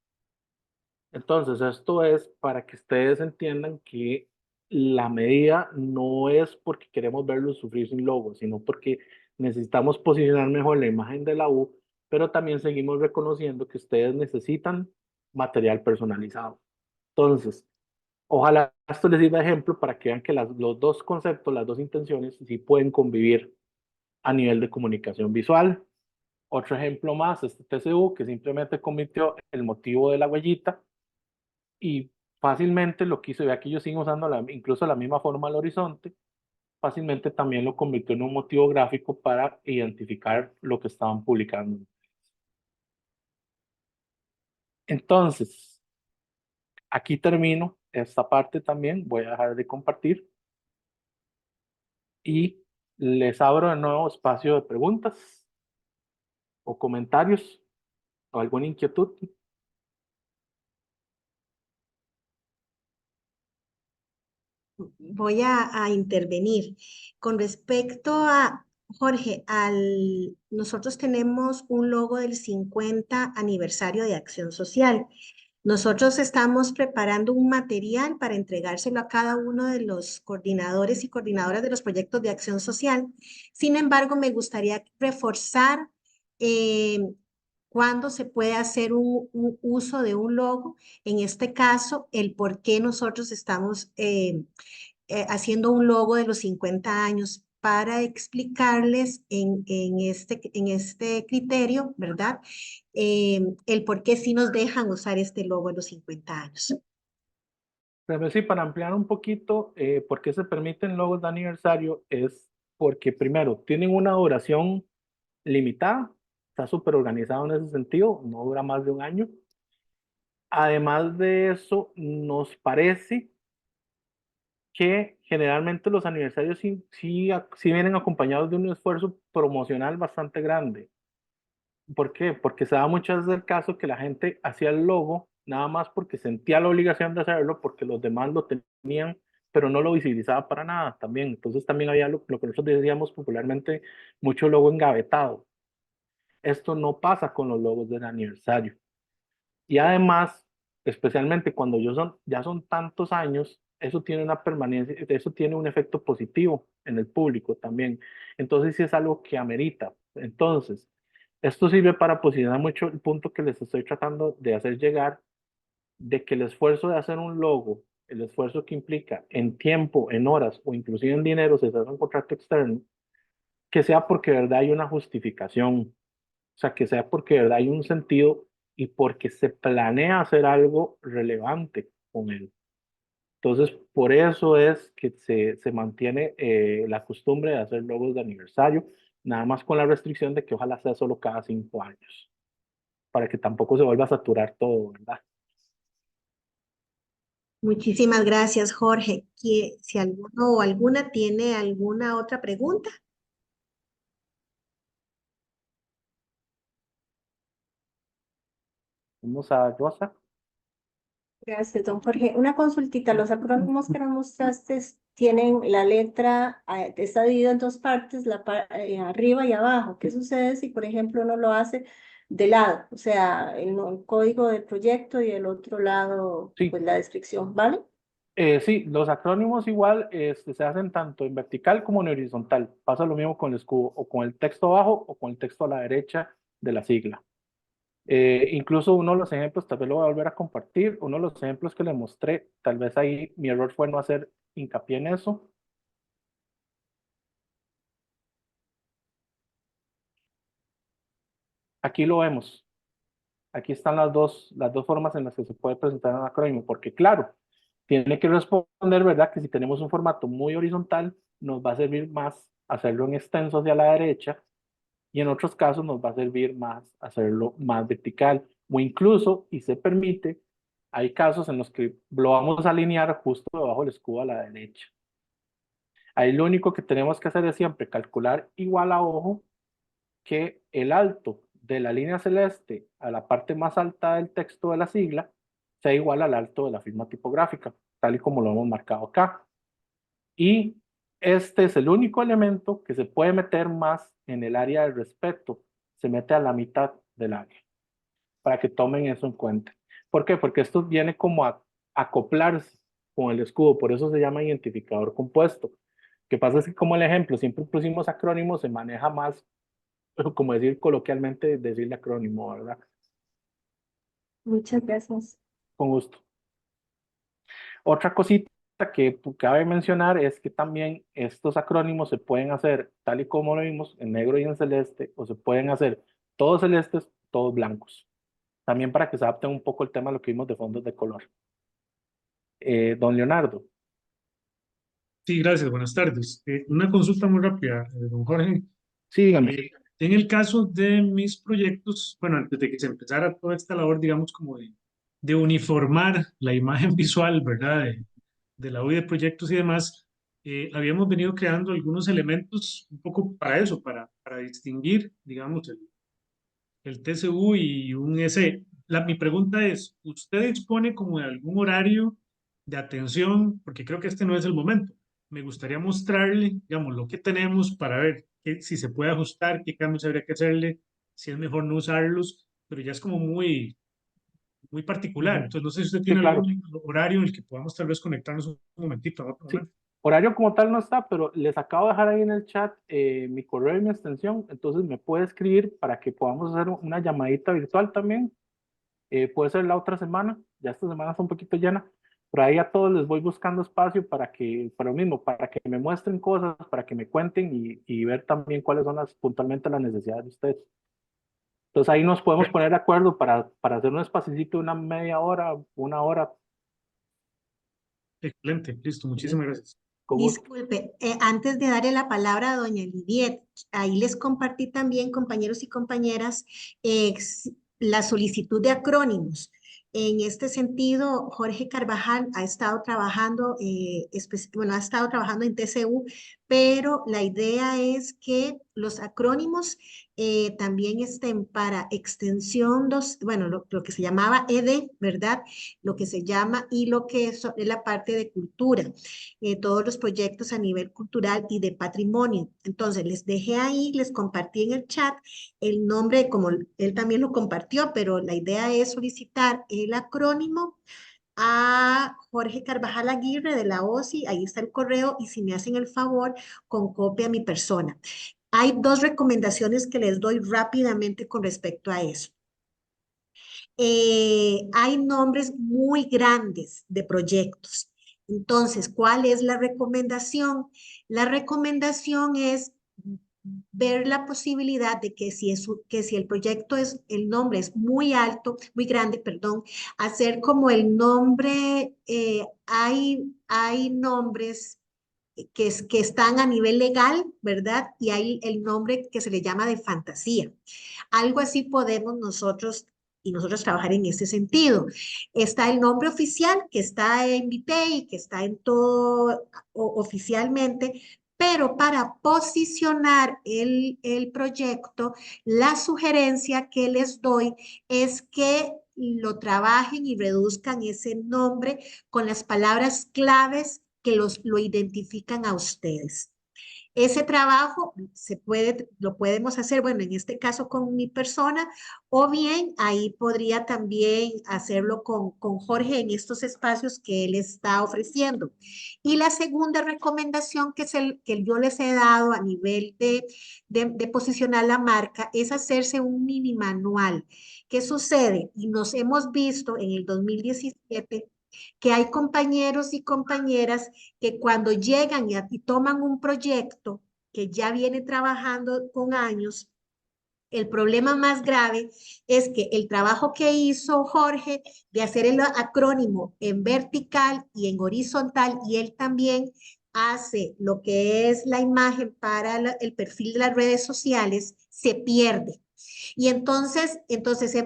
Entonces, esto es para que ustedes entiendan que la medida no es porque queremos verlos sufrir sin logo, sino porque necesitamos posicionar mejor la imagen de la U, pero también seguimos reconociendo que ustedes necesitan material personalizado. Entonces, ojalá esto les sirva de ejemplo para que vean que los dos conceptos, las dos intenciones, sí pueden convivir a nivel de comunicación visual. Otro ejemplo más, este TCU, que simplemente convirtió el motivo de la huellita y fácilmente lo quiso, y aquí ellos siguen usando incluso la misma forma al horizonte, fácilmente también lo convirtió en un motivo gráfico para identificar lo que estaban publicando. Entonces, aquí termino esta parte también, voy a dejar de compartir y les abro de nuevo espacio de preguntas o comentarios o alguna inquietud. Voy a intervenir. Con respecto a, Jorge, nosotros tenemos un logo del 50 aniversario de Acción Social. Nosotros estamos preparando un material para entregárselo a cada uno de los coordinadores y coordinadoras de los proyectos de acción social. Sin embargo, me gustaría reforzar eh, cuándo se puede hacer un uso de un logo. En este caso, el por qué nosotros estamos haciendo un logo de los 50 años para explicarles en este criterio, ¿verdad? El por qué sí nos dejan usar este logo de los 50 años. Pero sí, para ampliar un poquito, ¿por qué se permiten logos de aniversario? Es porque primero, tienen una duración limitada, está súper organizado en ese sentido, no dura más de un año. Además de eso, nos parece que generalmente los aniversarios sí vienen acompañados de un esfuerzo promocional bastante grande. ¿Por qué? Porque se da muchas veces el caso que la gente hacía el logo nada más porque sentía la obligación de hacerlo, porque los demás lo tenían, pero no lo visibilizaba para nada también. Entonces también había lo que nosotros decíamos popularmente, mucho logo engavetado. Esto no pasa con los logos del aniversario. Y además, especialmente cuando ya son tantos años, eso tiene una permanencia, eso tiene un efecto positivo en el público también. Entonces, sí es algo que amerita. Entonces, esto sirve para posicionar mucho el punto que les estoy tratando de hacer llegar, de que el esfuerzo de hacer un logo, el esfuerzo que implica en tiempo, en horas o inclusive en dinero, si se hace un contrato externo, que sea porque de verdad hay una justificación, o sea, que sea porque de verdad hay un sentido y porque se planea hacer algo relevante con él. Entonces, por eso es que se mantiene la costumbre de hacer logos de aniversario, nada más con la restricción de que ojalá sea solo cada 5 años, para que tampoco se vuelva a saturar todo, ¿verdad? Muchísimas gracias, Jorge. Si alguno o alguna tiene alguna otra pregunta. Vamos a Rosa. Gracias, don Jorge. Una consultita, los acrónimos que nos mostraste tienen la letra, está dividido en dos partes, arriba y abajo. ¿Qué sucede si, por ejemplo, uno lo hace de lado? O sea, el código del proyecto y el otro lado, Sí, pues la descripción, ¿vale? sí, los acrónimos igual se hacen tanto en vertical como en horizontal. Pasa lo mismo con el escudo, o con el texto abajo o con el texto a la derecha de la sigla. Incluso uno de los ejemplos, tal vez lo voy a volver a compartir, uno de los ejemplos que le mostré, tal vez ahí mi error fue no hacer hincapié en eso. Aquí lo vemos. Aquí están las dos formas en las que se puede presentar un acrónimo, porque claro, tiene que responder, ¿verdad? Que si tenemos un formato muy horizontal, nos va a servir más hacerlo en extenso hacia la derecha y en otros casos nos va a servir más hacerlo más vertical o incluso, y se permite, hay casos en los que lo vamos a alinear justo debajo del escudo a la derecha. Ahí lo único que tenemos que hacer es siempre calcular igual a ojo que el alto de la línea celeste a la parte más alta del texto de la sigla sea igual al alto de la firma tipográfica, tal y como lo hemos marcado acá. Y este es el único elemento que se puede meter más en el área de respeto, se mete a la mitad del área, para que tomen eso en cuenta. ¿Por qué? Porque esto viene como a acoplarse con el escudo, por eso se llama identificador compuesto. Lo que pasa es que como el ejemplo, siempre pusimos acrónimos, se maneja más, como decir coloquialmente, decirle acrónimo, ¿verdad? Muchas gracias. Con gusto. Otra cosita que cabe mencionar es que también estos acrónimos se pueden hacer tal y como lo vimos, en negro y en celeste, o se pueden hacer todos celestes, todos blancos. También para que se adapten un poco el tema de lo que vimos de fondos de color. Don Leonardo. Sí, gracias, buenas tardes. Una consulta muy rápida, don Jorge. Sí, dígame. En el caso de mis proyectos, bueno, antes de que se empezara toda esta labor, digamos, como de uniformar la imagen visual, ¿verdad? De la UI de proyectos y demás, habíamos venido creando algunos elementos un poco para eso, para distinguir, digamos, el TCU y un EC. Mi pregunta es, ¿usted dispone como de algún horario de atención? Porque creo que este no es el momento. Me gustaría mostrarle, digamos, lo que tenemos para ver si se puede ajustar, qué cambios habría que hacerle, si es mejor no usarlos, pero ya es como muy particular. Ujú. Entonces, no sé si usted Sí, tiene claro. algún horario en el que podamos tal vez conectarnos un momentito, ¿no? Sí. Horario como tal no está, pero les acabo de dejar ahí en el chat mi correo y mi extensión, entonces me puede escribir para que podamos hacer una llamadita virtual también. Puede ser la otra semana, ya esta semana está un poquito llena, pero ahí a todos les voy buscando espacio para lo mismo, para que me muestren cosas, para que me cuenten y ver también cuáles son puntualmente las necesidades de ustedes. Entonces ahí nos podemos poner de acuerdo para hacer un espacito de una media hora, una hora, Excelente, listo, ujú, muchísimas gracias. con gusto. Disculpe, antes de darle la palabra a doña Lidiet, ahí les compartí también, compañeros y compañeras, la solicitud de acrónimos. En este sentido, Jorge Carvajal ha estado trabajando, bueno, ha estado trabajando en TCU, pero la idea es que los acrónimos también estén para extensión, bueno, lo que se llamaba ED, ¿verdad? Lo que se llama y lo que es la parte de cultura, todos los proyectos a nivel cultural y de patrimonio. Entonces, les dejé ahí, les compartí en el chat el nombre, como él también lo compartió, pero la idea es solicitar el acrónimo a Jorge Carvajal Aguirre de la OSI, ahí está el correo, y si me hacen el favor, con copia a mi persona. Hay dos recomendaciones que les doy rápidamente con respecto a eso. Hay nombres muy grandes de proyectos. Entonces, ¿cuál es la recomendación? La recomendación es ver la posibilidad de que si el proyecto el nombre es muy alto, muy grande, perdón, hacer como el nombre, hay nombres que están a nivel legal, ¿verdad? Y hay el nombre que se le llama de fantasía. Algo así podemos nosotros y nosotros trabajar en ese sentido. Está el nombre oficial que está en VPay, que está en todo oficialmente, pero para posicionar el proyecto, la sugerencia que les doy es que lo trabajen y reduzcan ese nombre con las palabras claves que lo identifican a ustedes. Ese trabajo lo podemos hacer, bueno, en este caso con mi persona, o bien ahí podría también hacerlo con Jorge en estos espacios que él está ofreciendo. Y la segunda recomendación que yo les he dado a nivel de posicionar la marca es hacerse un mini manual. ¿Qué sucede? Y nos hemos visto en el 2017 que hay compañeros y compañeras que cuando llegan y toman un proyecto que ya viene trabajando con años, el problema más grave es que el trabajo que hizo Jorge de hacer el acrónimo en vertical y en horizontal, y él también hace lo que es la imagen para el perfil de las redes sociales, se pierde. Y entonces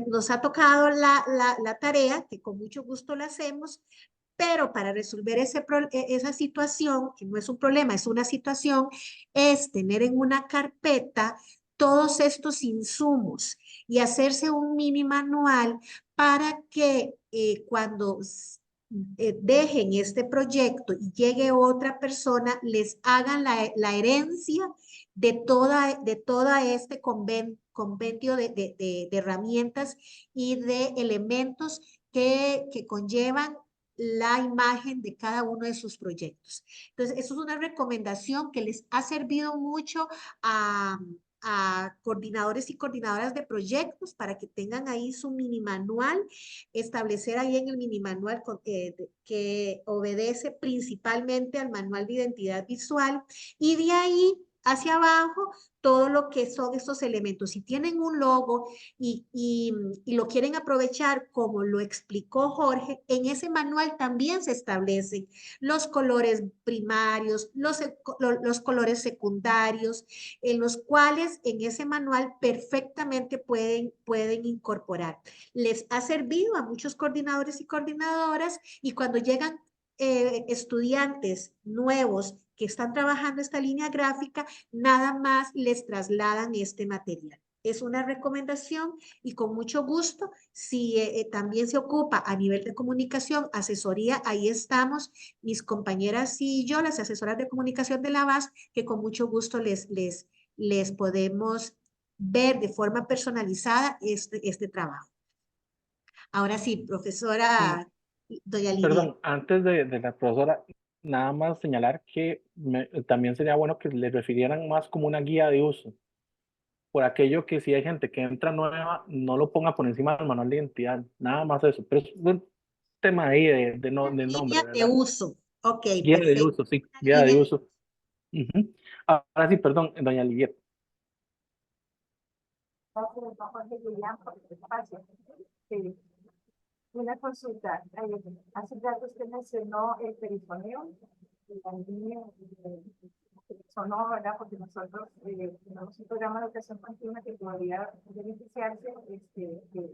nos ha tocado la tarea, que con mucho gusto la hacemos, pero para resolver esa situación, que no es un problema, es una situación, es tener en una carpeta todos estos insumos y hacerse un mini manual para que cuando dejen este proyecto y llegue otra persona, les hagan la herencia de toda este compendio de herramientas y de elementos que conllevan la imagen de cada uno de sus proyectos. Entonces, eso es una recomendación que les ha servido mucho a coordinadores y coordinadoras de proyectos para que tengan ahí su mini manual, establecer ahí en el mini manual que obedece principalmente al manual de identidad visual y de ahí hacia abajo todo lo que son estos elementos. Si tienen un logo y lo quieren aprovechar como lo explicó Jorge, en ese manual también se establecen los colores primarios, los colores secundarios, en los cuales en ese manual perfectamente pueden incorporar. Les ha servido a muchos coordinadores y coordinadoras y cuando llegan estudiantes nuevos que están trabajando esta línea gráfica, nada más les trasladan este material. Es una recomendación y con mucho gusto, si también se ocupa a nivel de comunicación, asesoría, ahí estamos, mis compañeras y yo, las asesoras de comunicación de la BAS, que con mucho gusto les podemos ver de forma personalizada este trabajo. Ahora sí, profesora doña Lidia. Perdón, antes de la profesora, nada más señalar que también sería bueno que le refirieran más como una guía de uso. Por aquello que si hay gente que entra nueva, no lo ponga por encima del manual de identidad. Nada más eso. Pero es un tema ahí de nombre, Línea de ¿verdad? uso. Ok, Guía de perfecto. uso, sí. Una Guía de línea- uso. Ujú. Ahora sí, perdón, doña Lidia. Sí. Una consulta. Hace rato usted mencionó el perifoneo, la línea sonó, ¿verdad? Porque nosotros tenemos un programa de educación continua que podría beneficiarse de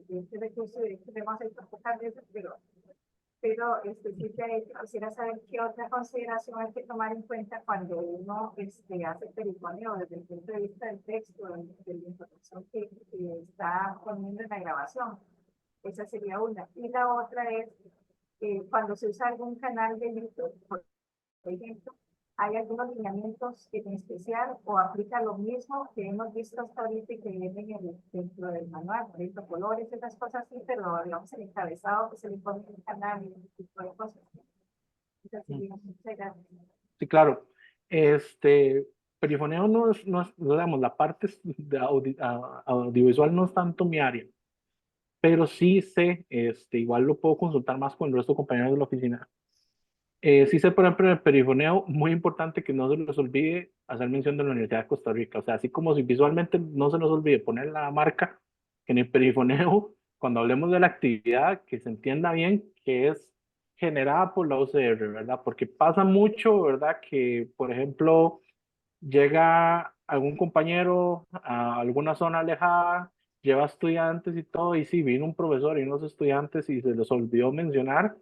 este recurso, de este tema de pocas veces, sí que quisiera saber qué otra consideración hay que tomar en cuenta cuando uno hace perifoneo desde el punto de vista del texto, de la información que está poniendo en la grabación. Esa sería una. Y la otra es cuando se usa algún canal de YouTube, por ejemplo, hay algunos lineamientos en especial o aplica lo mismo que hemos visto hasta ahorita y que vienen dentro del manual, por ejemplo, colores, esas cosas así, pero digamos el encabezado que se le pone en el canal y ese tipo de cosas. Muchas gracias. Sí, claro. Perifoneo digamos, la parte de audiovisual no es tanto mi área, pero sí sé, igual lo puedo consultar más con el resto de compañeros de la oficina. Sí sé, por ejemplo, en el perifoneo, muy importante que no se les olvide hacer mención de la Universidad de Costa Rica. O sea, así como si visualmente no se nos olvide poner la marca, que en el perifoneo, cuando hablemos de la actividad, que se entienda bien que es generada por la UCR, ¿verdad? Porque pasa mucho, ¿verdad? Que, por ejemplo, llega algún compañero a alguna zona alejada, lleva estudiantes y todo, y sí, vino un profesor y unos estudiantes y se les olvidó mencionar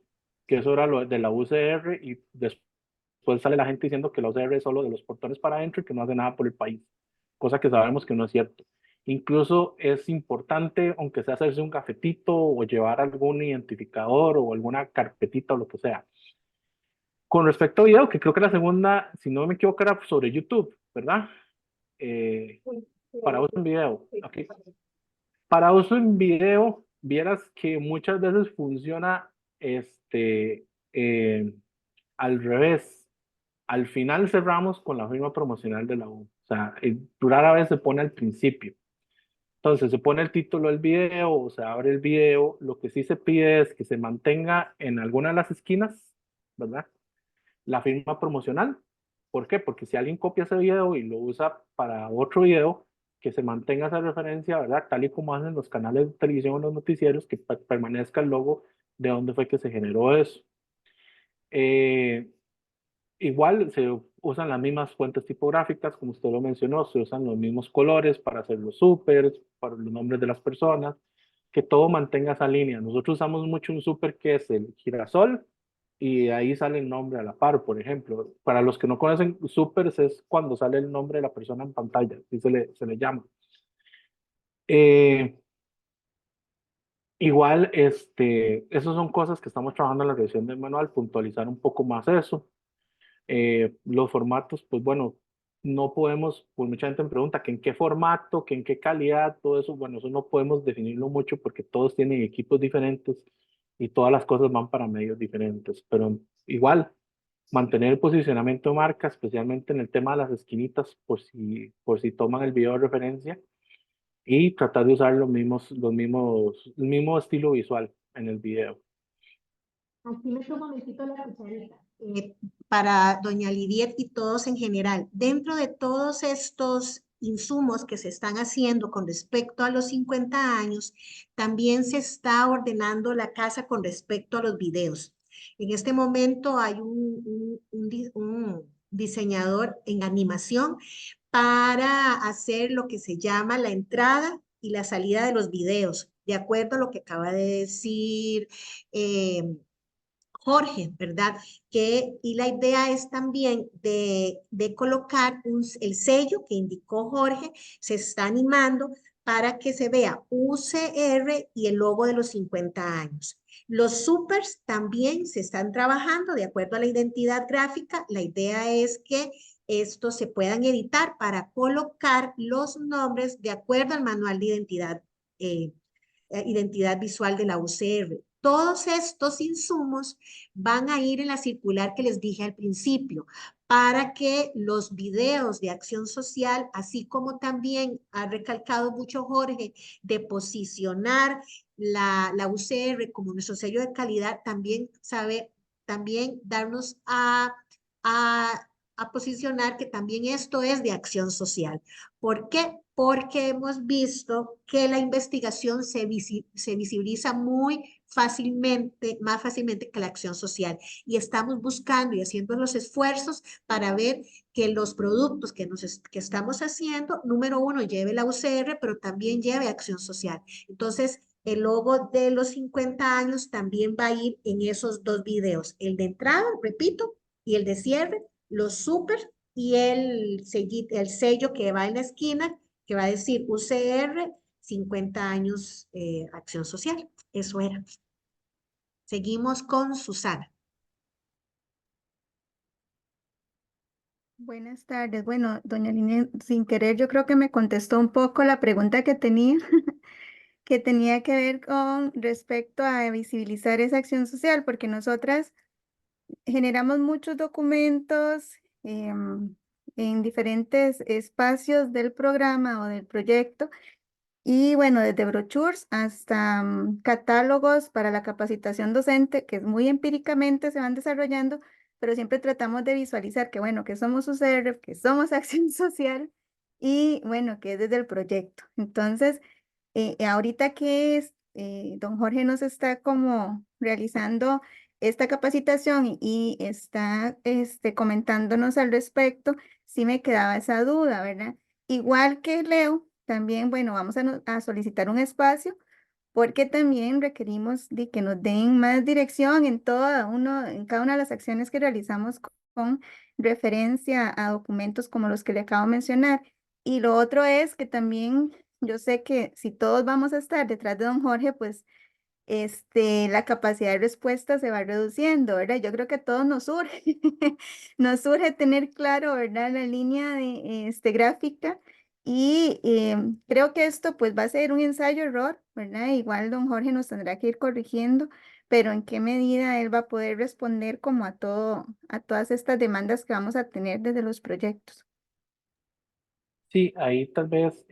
que eso era lo de la UCR y después sale la gente diciendo que la UCR es solo de los portones para adentro y que no hace nada por el país, cosa que sabemos que no es cierto. Incluso es importante, aunque sea hacerse un cafetito o llevar algún identificador o alguna carpetita o lo que sea. Con respecto a video, que creo que la segunda, si no me equivoco, era sobre YouTube, ¿verdad? Eh, para uso en video. Okay. Para uso en video, vieras que muchas veces funciona eh, al revés. Al final cerramos con la firma promocional de la U. O sea, rara vez se pone al principio. Entonces se pone el título del video o se abre el video. Lo que sí se pide es que se mantenga en alguna de las esquinas, ¿verdad? La firma promocional. ¿Por qué? Porque si alguien copia ese video y lo usa para otro video, que se mantenga esa referencia, ¿verdad? Tal y como hacen los canales de televisión o los noticieros, que permanezca el logo de dónde fue que se generó eso. Igual se usan las mismas fuentes tipográficas, como usted lo mencionó, se usan los mismos colores para hacer los supers, para los nombres de las personas, que todo mantenga esa línea. Nosotros usamos mucho un super que es el girasol, y ahí sale el nombre a la par, por ejemplo. Para los que no conocen, supers es cuando sale el nombre de la persona en pantalla, así se le llama. Eh, Igual, esas son cosas que estamos trabajando en la revisión del manual, puntualizar un poco más eso. Los formatos, pues bueno, no podemos, pues mucha gente me pregunta que en qué formato, que en qué calidad, todo eso, bueno, eso no podemos definirlo mucho porque todos tienen equipos diferentes y todas las cosas van para medios diferentes, pero igual mantener el posicionamiento de marca, especialmente en el tema de las esquinitas, por si toman el video de referencia, y tratar de usar el mismo estilo visual en el video. Aquí le tomo un momentito la cucharita. Para doña Lidiet y todos en general, dentro de todos estos insumos que se están haciendo con respecto a los 50 años, también se está ordenando la casa con respecto a los videos. En este momento hay un diseñador en animación para hacer lo que se llama la entrada y la salida de los videos, de acuerdo a lo que acaba de decir Jorge, ¿verdad? Y la idea es también de colocar el sello que indicó Jorge, se está animando para que se vea UCR y el logo de los 50 años. Los supers también se están trabajando de acuerdo a la identidad gráfica. La idea es que estos se puedan editar para colocar los nombres de acuerdo al manual de identidad visual de la UCR. Todos estos insumos van a ir en la circular que les dije al principio, para que los videos de acción social, así como también ha recalcado mucho Jorge, de posicionar la UCR como nuestro sello de calidad, también darnos a posicionar que también esto es de acción social. ¿Por qué? Porque hemos visto que la investigación se visibiliza muy fácilmente, más fácilmente que la acción social. Y estamos buscando y haciendo los esfuerzos para ver que los productos que estamos haciendo, número uno, lleve la UCR, pero también lleve acción social. Entonces, el logo de los 50 años también va a ir en esos dos videos, el de entrada, repito, y el de cierre, los super y el sello que va en la esquina, que va a decir UCR, 50 años acción social. Eso era. Seguimos con Susana. Buenas tardes. Bueno, doña Lina, sin querer, yo creo que me contestó un poco la pregunta que tenía, que tenía que ver con respecto a visibilizar esa acción social, porque nosotras generamos muchos documentos en diferentes espacios del programa o del proyecto. Y bueno, desde brochures hasta catálogos para la capacitación docente, que muy empíricamente se van desarrollando, pero siempre tratamos de visualizar que, bueno, que somos UCR, que somos acción social y, bueno, que es desde el proyecto. Entonces, ahorita que don Jorge nos está como realizando esta capacitación y está comentándonos al respecto, sí me quedaba esa duda, ¿verdad? Igual que Leo, también, bueno, vamos a solicitar un espacio porque también requerimos de que nos den más dirección en en cada una de las acciones que realizamos con referencia a documentos como los que le acabo de mencionar. Y lo otro es que también yo sé que si todos vamos a estar detrás de don Jorge, pues la capacidad de respuesta se va reduciendo, ¿verdad? Yo creo que a todos nos surge, nos surge tener claro, ¿verdad? La línea de gráfica y creo que esto pues va a ser un ensayo-error, ¿verdad? Igual don Jorge nos tendrá que ir corrigiendo, pero en qué medida él va a poder responder como a todas estas demandas que vamos a tener desde los proyectos. Sí, ahí tal vez,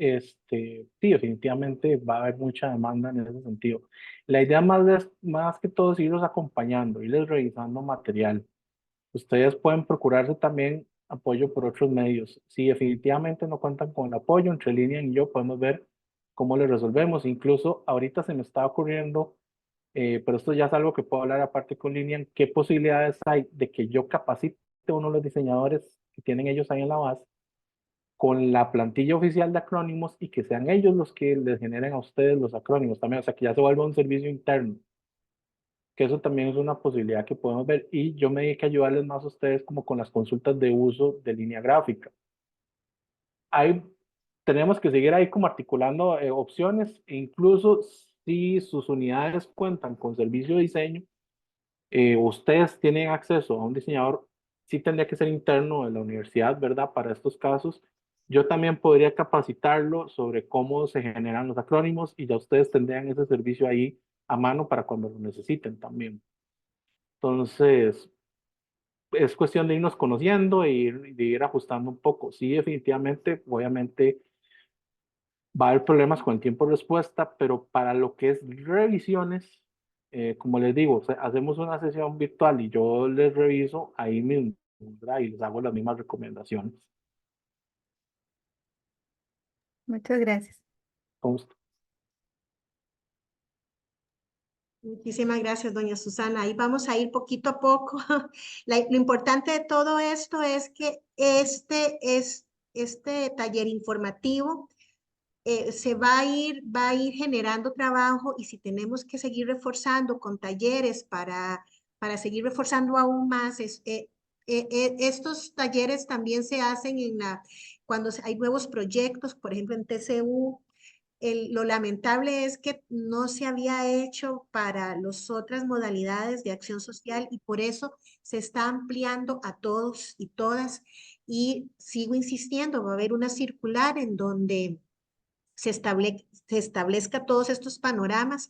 sí, definitivamente va a haber mucha demanda en ese sentido. La idea más que todo es irlos acompañando, irles revisando material. Ustedes pueden procurarse también apoyo por otros medios. Si definitivamente no cuentan con el apoyo, entre Lilian y yo podemos ver cómo le resolvemos. Incluso ahorita se me está ocurriendo, pero esto ya es algo que puedo hablar aparte con Lilian, qué posibilidades hay de que yo capacite a uno de los diseñadores que tienen ellos ahí en la base con la plantilla oficial de acrónimos y que sean ellos los que les generen a ustedes los acrónimos también, o sea, que ya se vuelva un servicio interno, que eso también es una posibilidad que podemos ver y yo me dediqué a ayudarles más a ustedes como con las consultas de uso de línea gráfica. Ahí tenemos que seguir ahí como articulando opciones, e incluso si sus unidades cuentan con servicio de diseño, ustedes tienen acceso a un diseñador, sí tendría que ser interno de la universidad, ¿verdad? Para estos casos, yo también podría capacitarlo sobre cómo se generan los acrónimos y ya ustedes tendrían ese servicio ahí a mano para cuando lo necesiten también. Entonces, es cuestión de irnos conociendo de ir ajustando un poco. Sí, definitivamente, obviamente va a haber problemas con el tiempo de respuesta, pero para lo que es revisiones, como les digo, hacemos una sesión virtual y yo les reviso ahí mismo, ¿verdad? Y les hago las mismas recomendaciones. Muchas gracias. Con gusto. Muchísimas gracias, doña Susana. Ahí vamos a ir poquito a poco. Lo importante de todo esto es que este taller informativo se va a ir generando trabajo, y si tenemos que seguir reforzando con talleres para seguir reforzando aún más, estos talleres también se hacen cuando hay nuevos proyectos, por ejemplo en TCU. Lo lamentable es que no se había hecho para las otras modalidades de acción social, y por eso se está ampliando a todos y todas. Y sigo insistiendo, va a haber una circular en donde se establezca todos estos panoramas.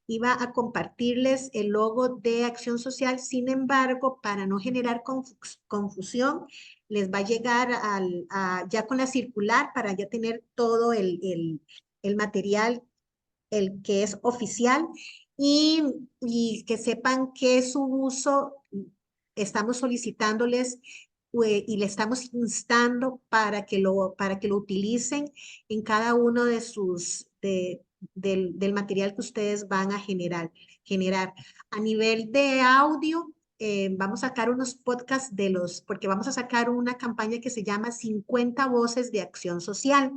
Iba a compartirles el logo de acción social, sin embargo, para no generar confusión, les va a llegar ya con la circular, para ya tener todo el material, el que es oficial, y que sepan que su uso, estamos solicitándoles y le estamos instando para que lo utilicen en cada uno de del material que ustedes van a generar. A nivel de audio, vamos a sacar unos podcasts porque vamos a sacar una campaña que se llama 50 voces de acción social.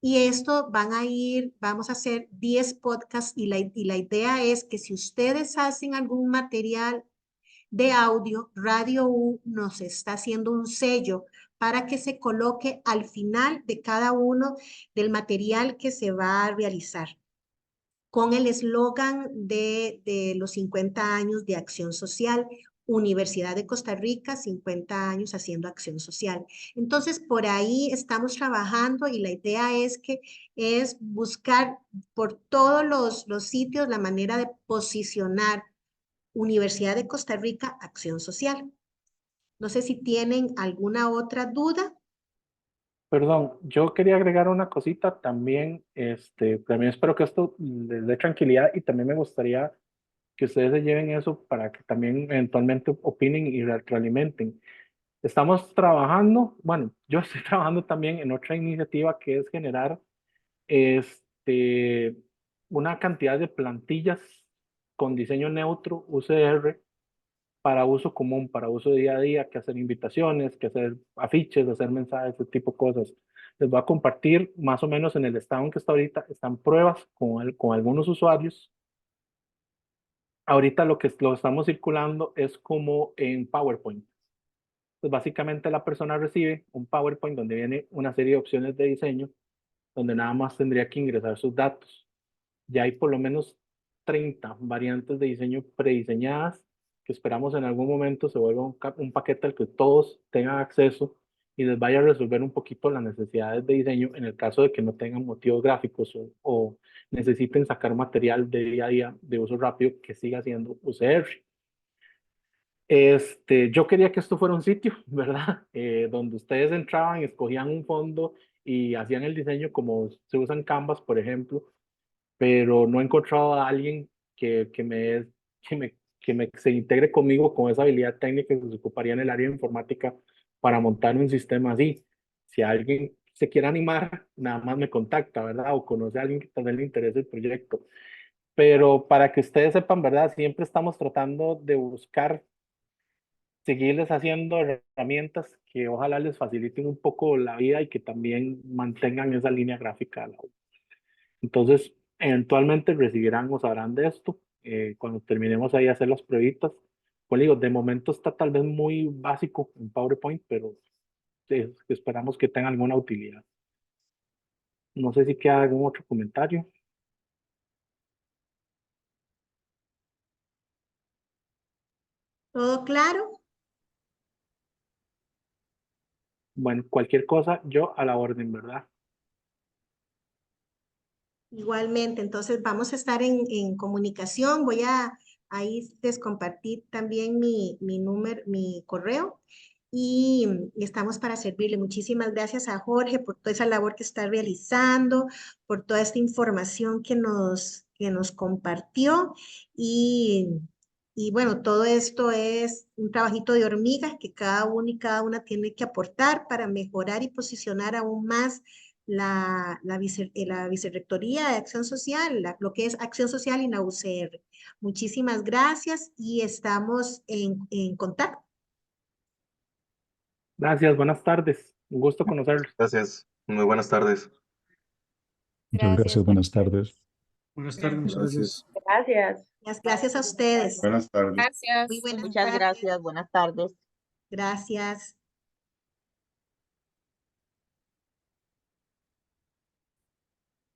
Y esto vamos a hacer 10 podcasts, y la idea es que si ustedes hacen algún material de audio, Radio U nos está haciendo un sello para que se coloque al final de cada uno del material que se va a realizar, con el eslogan de los 50 años de acción social. Universidad de Costa Rica, 50 años haciendo acción social. Entonces, por ahí estamos trabajando, y la idea es buscar por todos los sitios la manera de posicionar Universidad de Costa Rica, acción social. No sé si tienen alguna otra duda. Perdón, yo quería agregar una cosita también. También espero que esto les dé tranquilidad, y también me gustaría que ustedes se lleven eso para que también eventualmente opinen y retroalimenten. Estamos trabajando, bueno, yo estoy trabajando también en otra iniciativa, que es generar este, una cantidad de plantillas con diseño neutro, UCR, para uso común, para uso día a día, que hacer invitaciones, que hacer afiches, hacer mensajes, ese tipo de cosas. Les voy a compartir más o menos en el estado en que está ahorita. Están pruebas con algunos usuarios. Ahorita lo estamos circulando es como en PowerPoint. Pues básicamente la persona recibe un PowerPoint donde viene una serie de opciones de diseño, donde nada más tendría que ingresar sus datos. Ya hay por lo menos 30 variantes de diseño prediseñadas, que esperamos en algún momento se vuelva un paquete al que todos tengan acceso y les vaya a resolver un poquito las necesidades de diseño en el caso de que no tengan motivos gráficos o necesiten sacar material de día a día de uso rápido que siga siendo UCR. Yo quería que esto fuera un sitio, ¿verdad? Donde ustedes entraban, escogían un fondo y hacían el diseño como se usa en Canvas, por ejemplo, pero no he encontrado a alguien que se integre conmigo con esa habilidad técnica que se ocuparía en el área de informática para montar un sistema así. Si alguien se quiere animar, nada más me contacta, ¿verdad? O conoce a alguien que también le interese el proyecto. Pero para que ustedes sepan, ¿verdad? Siempre estamos tratando de buscar seguirles haciendo herramientas que ojalá les faciliten un poco la vida y que también mantengan esa línea gráfica a la U. Entonces, eventualmente recibirán o sabrán de esto cuando terminemos ahí a hacer las pruebitas. Pues digo, de momento está tal vez muy básico en PowerPoint, pero esperamos que tenga alguna utilidad. No sé si queda algún otro comentario. ¿Todo claro? Bueno, cualquier cosa, yo a la orden, ¿verdad? Igualmente, entonces vamos a estar en comunicación. Voy a ahí compartir también mi número, mi correo y estamos para servirle. Muchísimas gracias a Jorge por toda esa labor que está realizando, por toda esta información que nos compartió y bueno, todo esto es un trabajito de hormigas que cada uno y cada una tiene que aportar para mejorar y posicionar aún más la Vicerrectoría de Acción Social, lo que es Acción Social y la UCR. Muchísimas gracias y estamos en contacto. Gracias, buenas tardes. Un gusto conocerlos. Gracias. Muy buenas tardes. Muchas gracias, buenas tardes. Buenas tardes, muchas gracias. Gracias. Gracias a ustedes. Buenas tardes. Gracias. Muy buenas Muchas tardes. gracias. Buenas tardes. Gracias.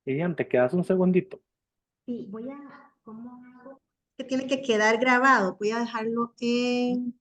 Ian, ¿te quedas un segundito? Sí, ¿cómo hago? Que tiene que quedar grabado. Voy a dejarlo en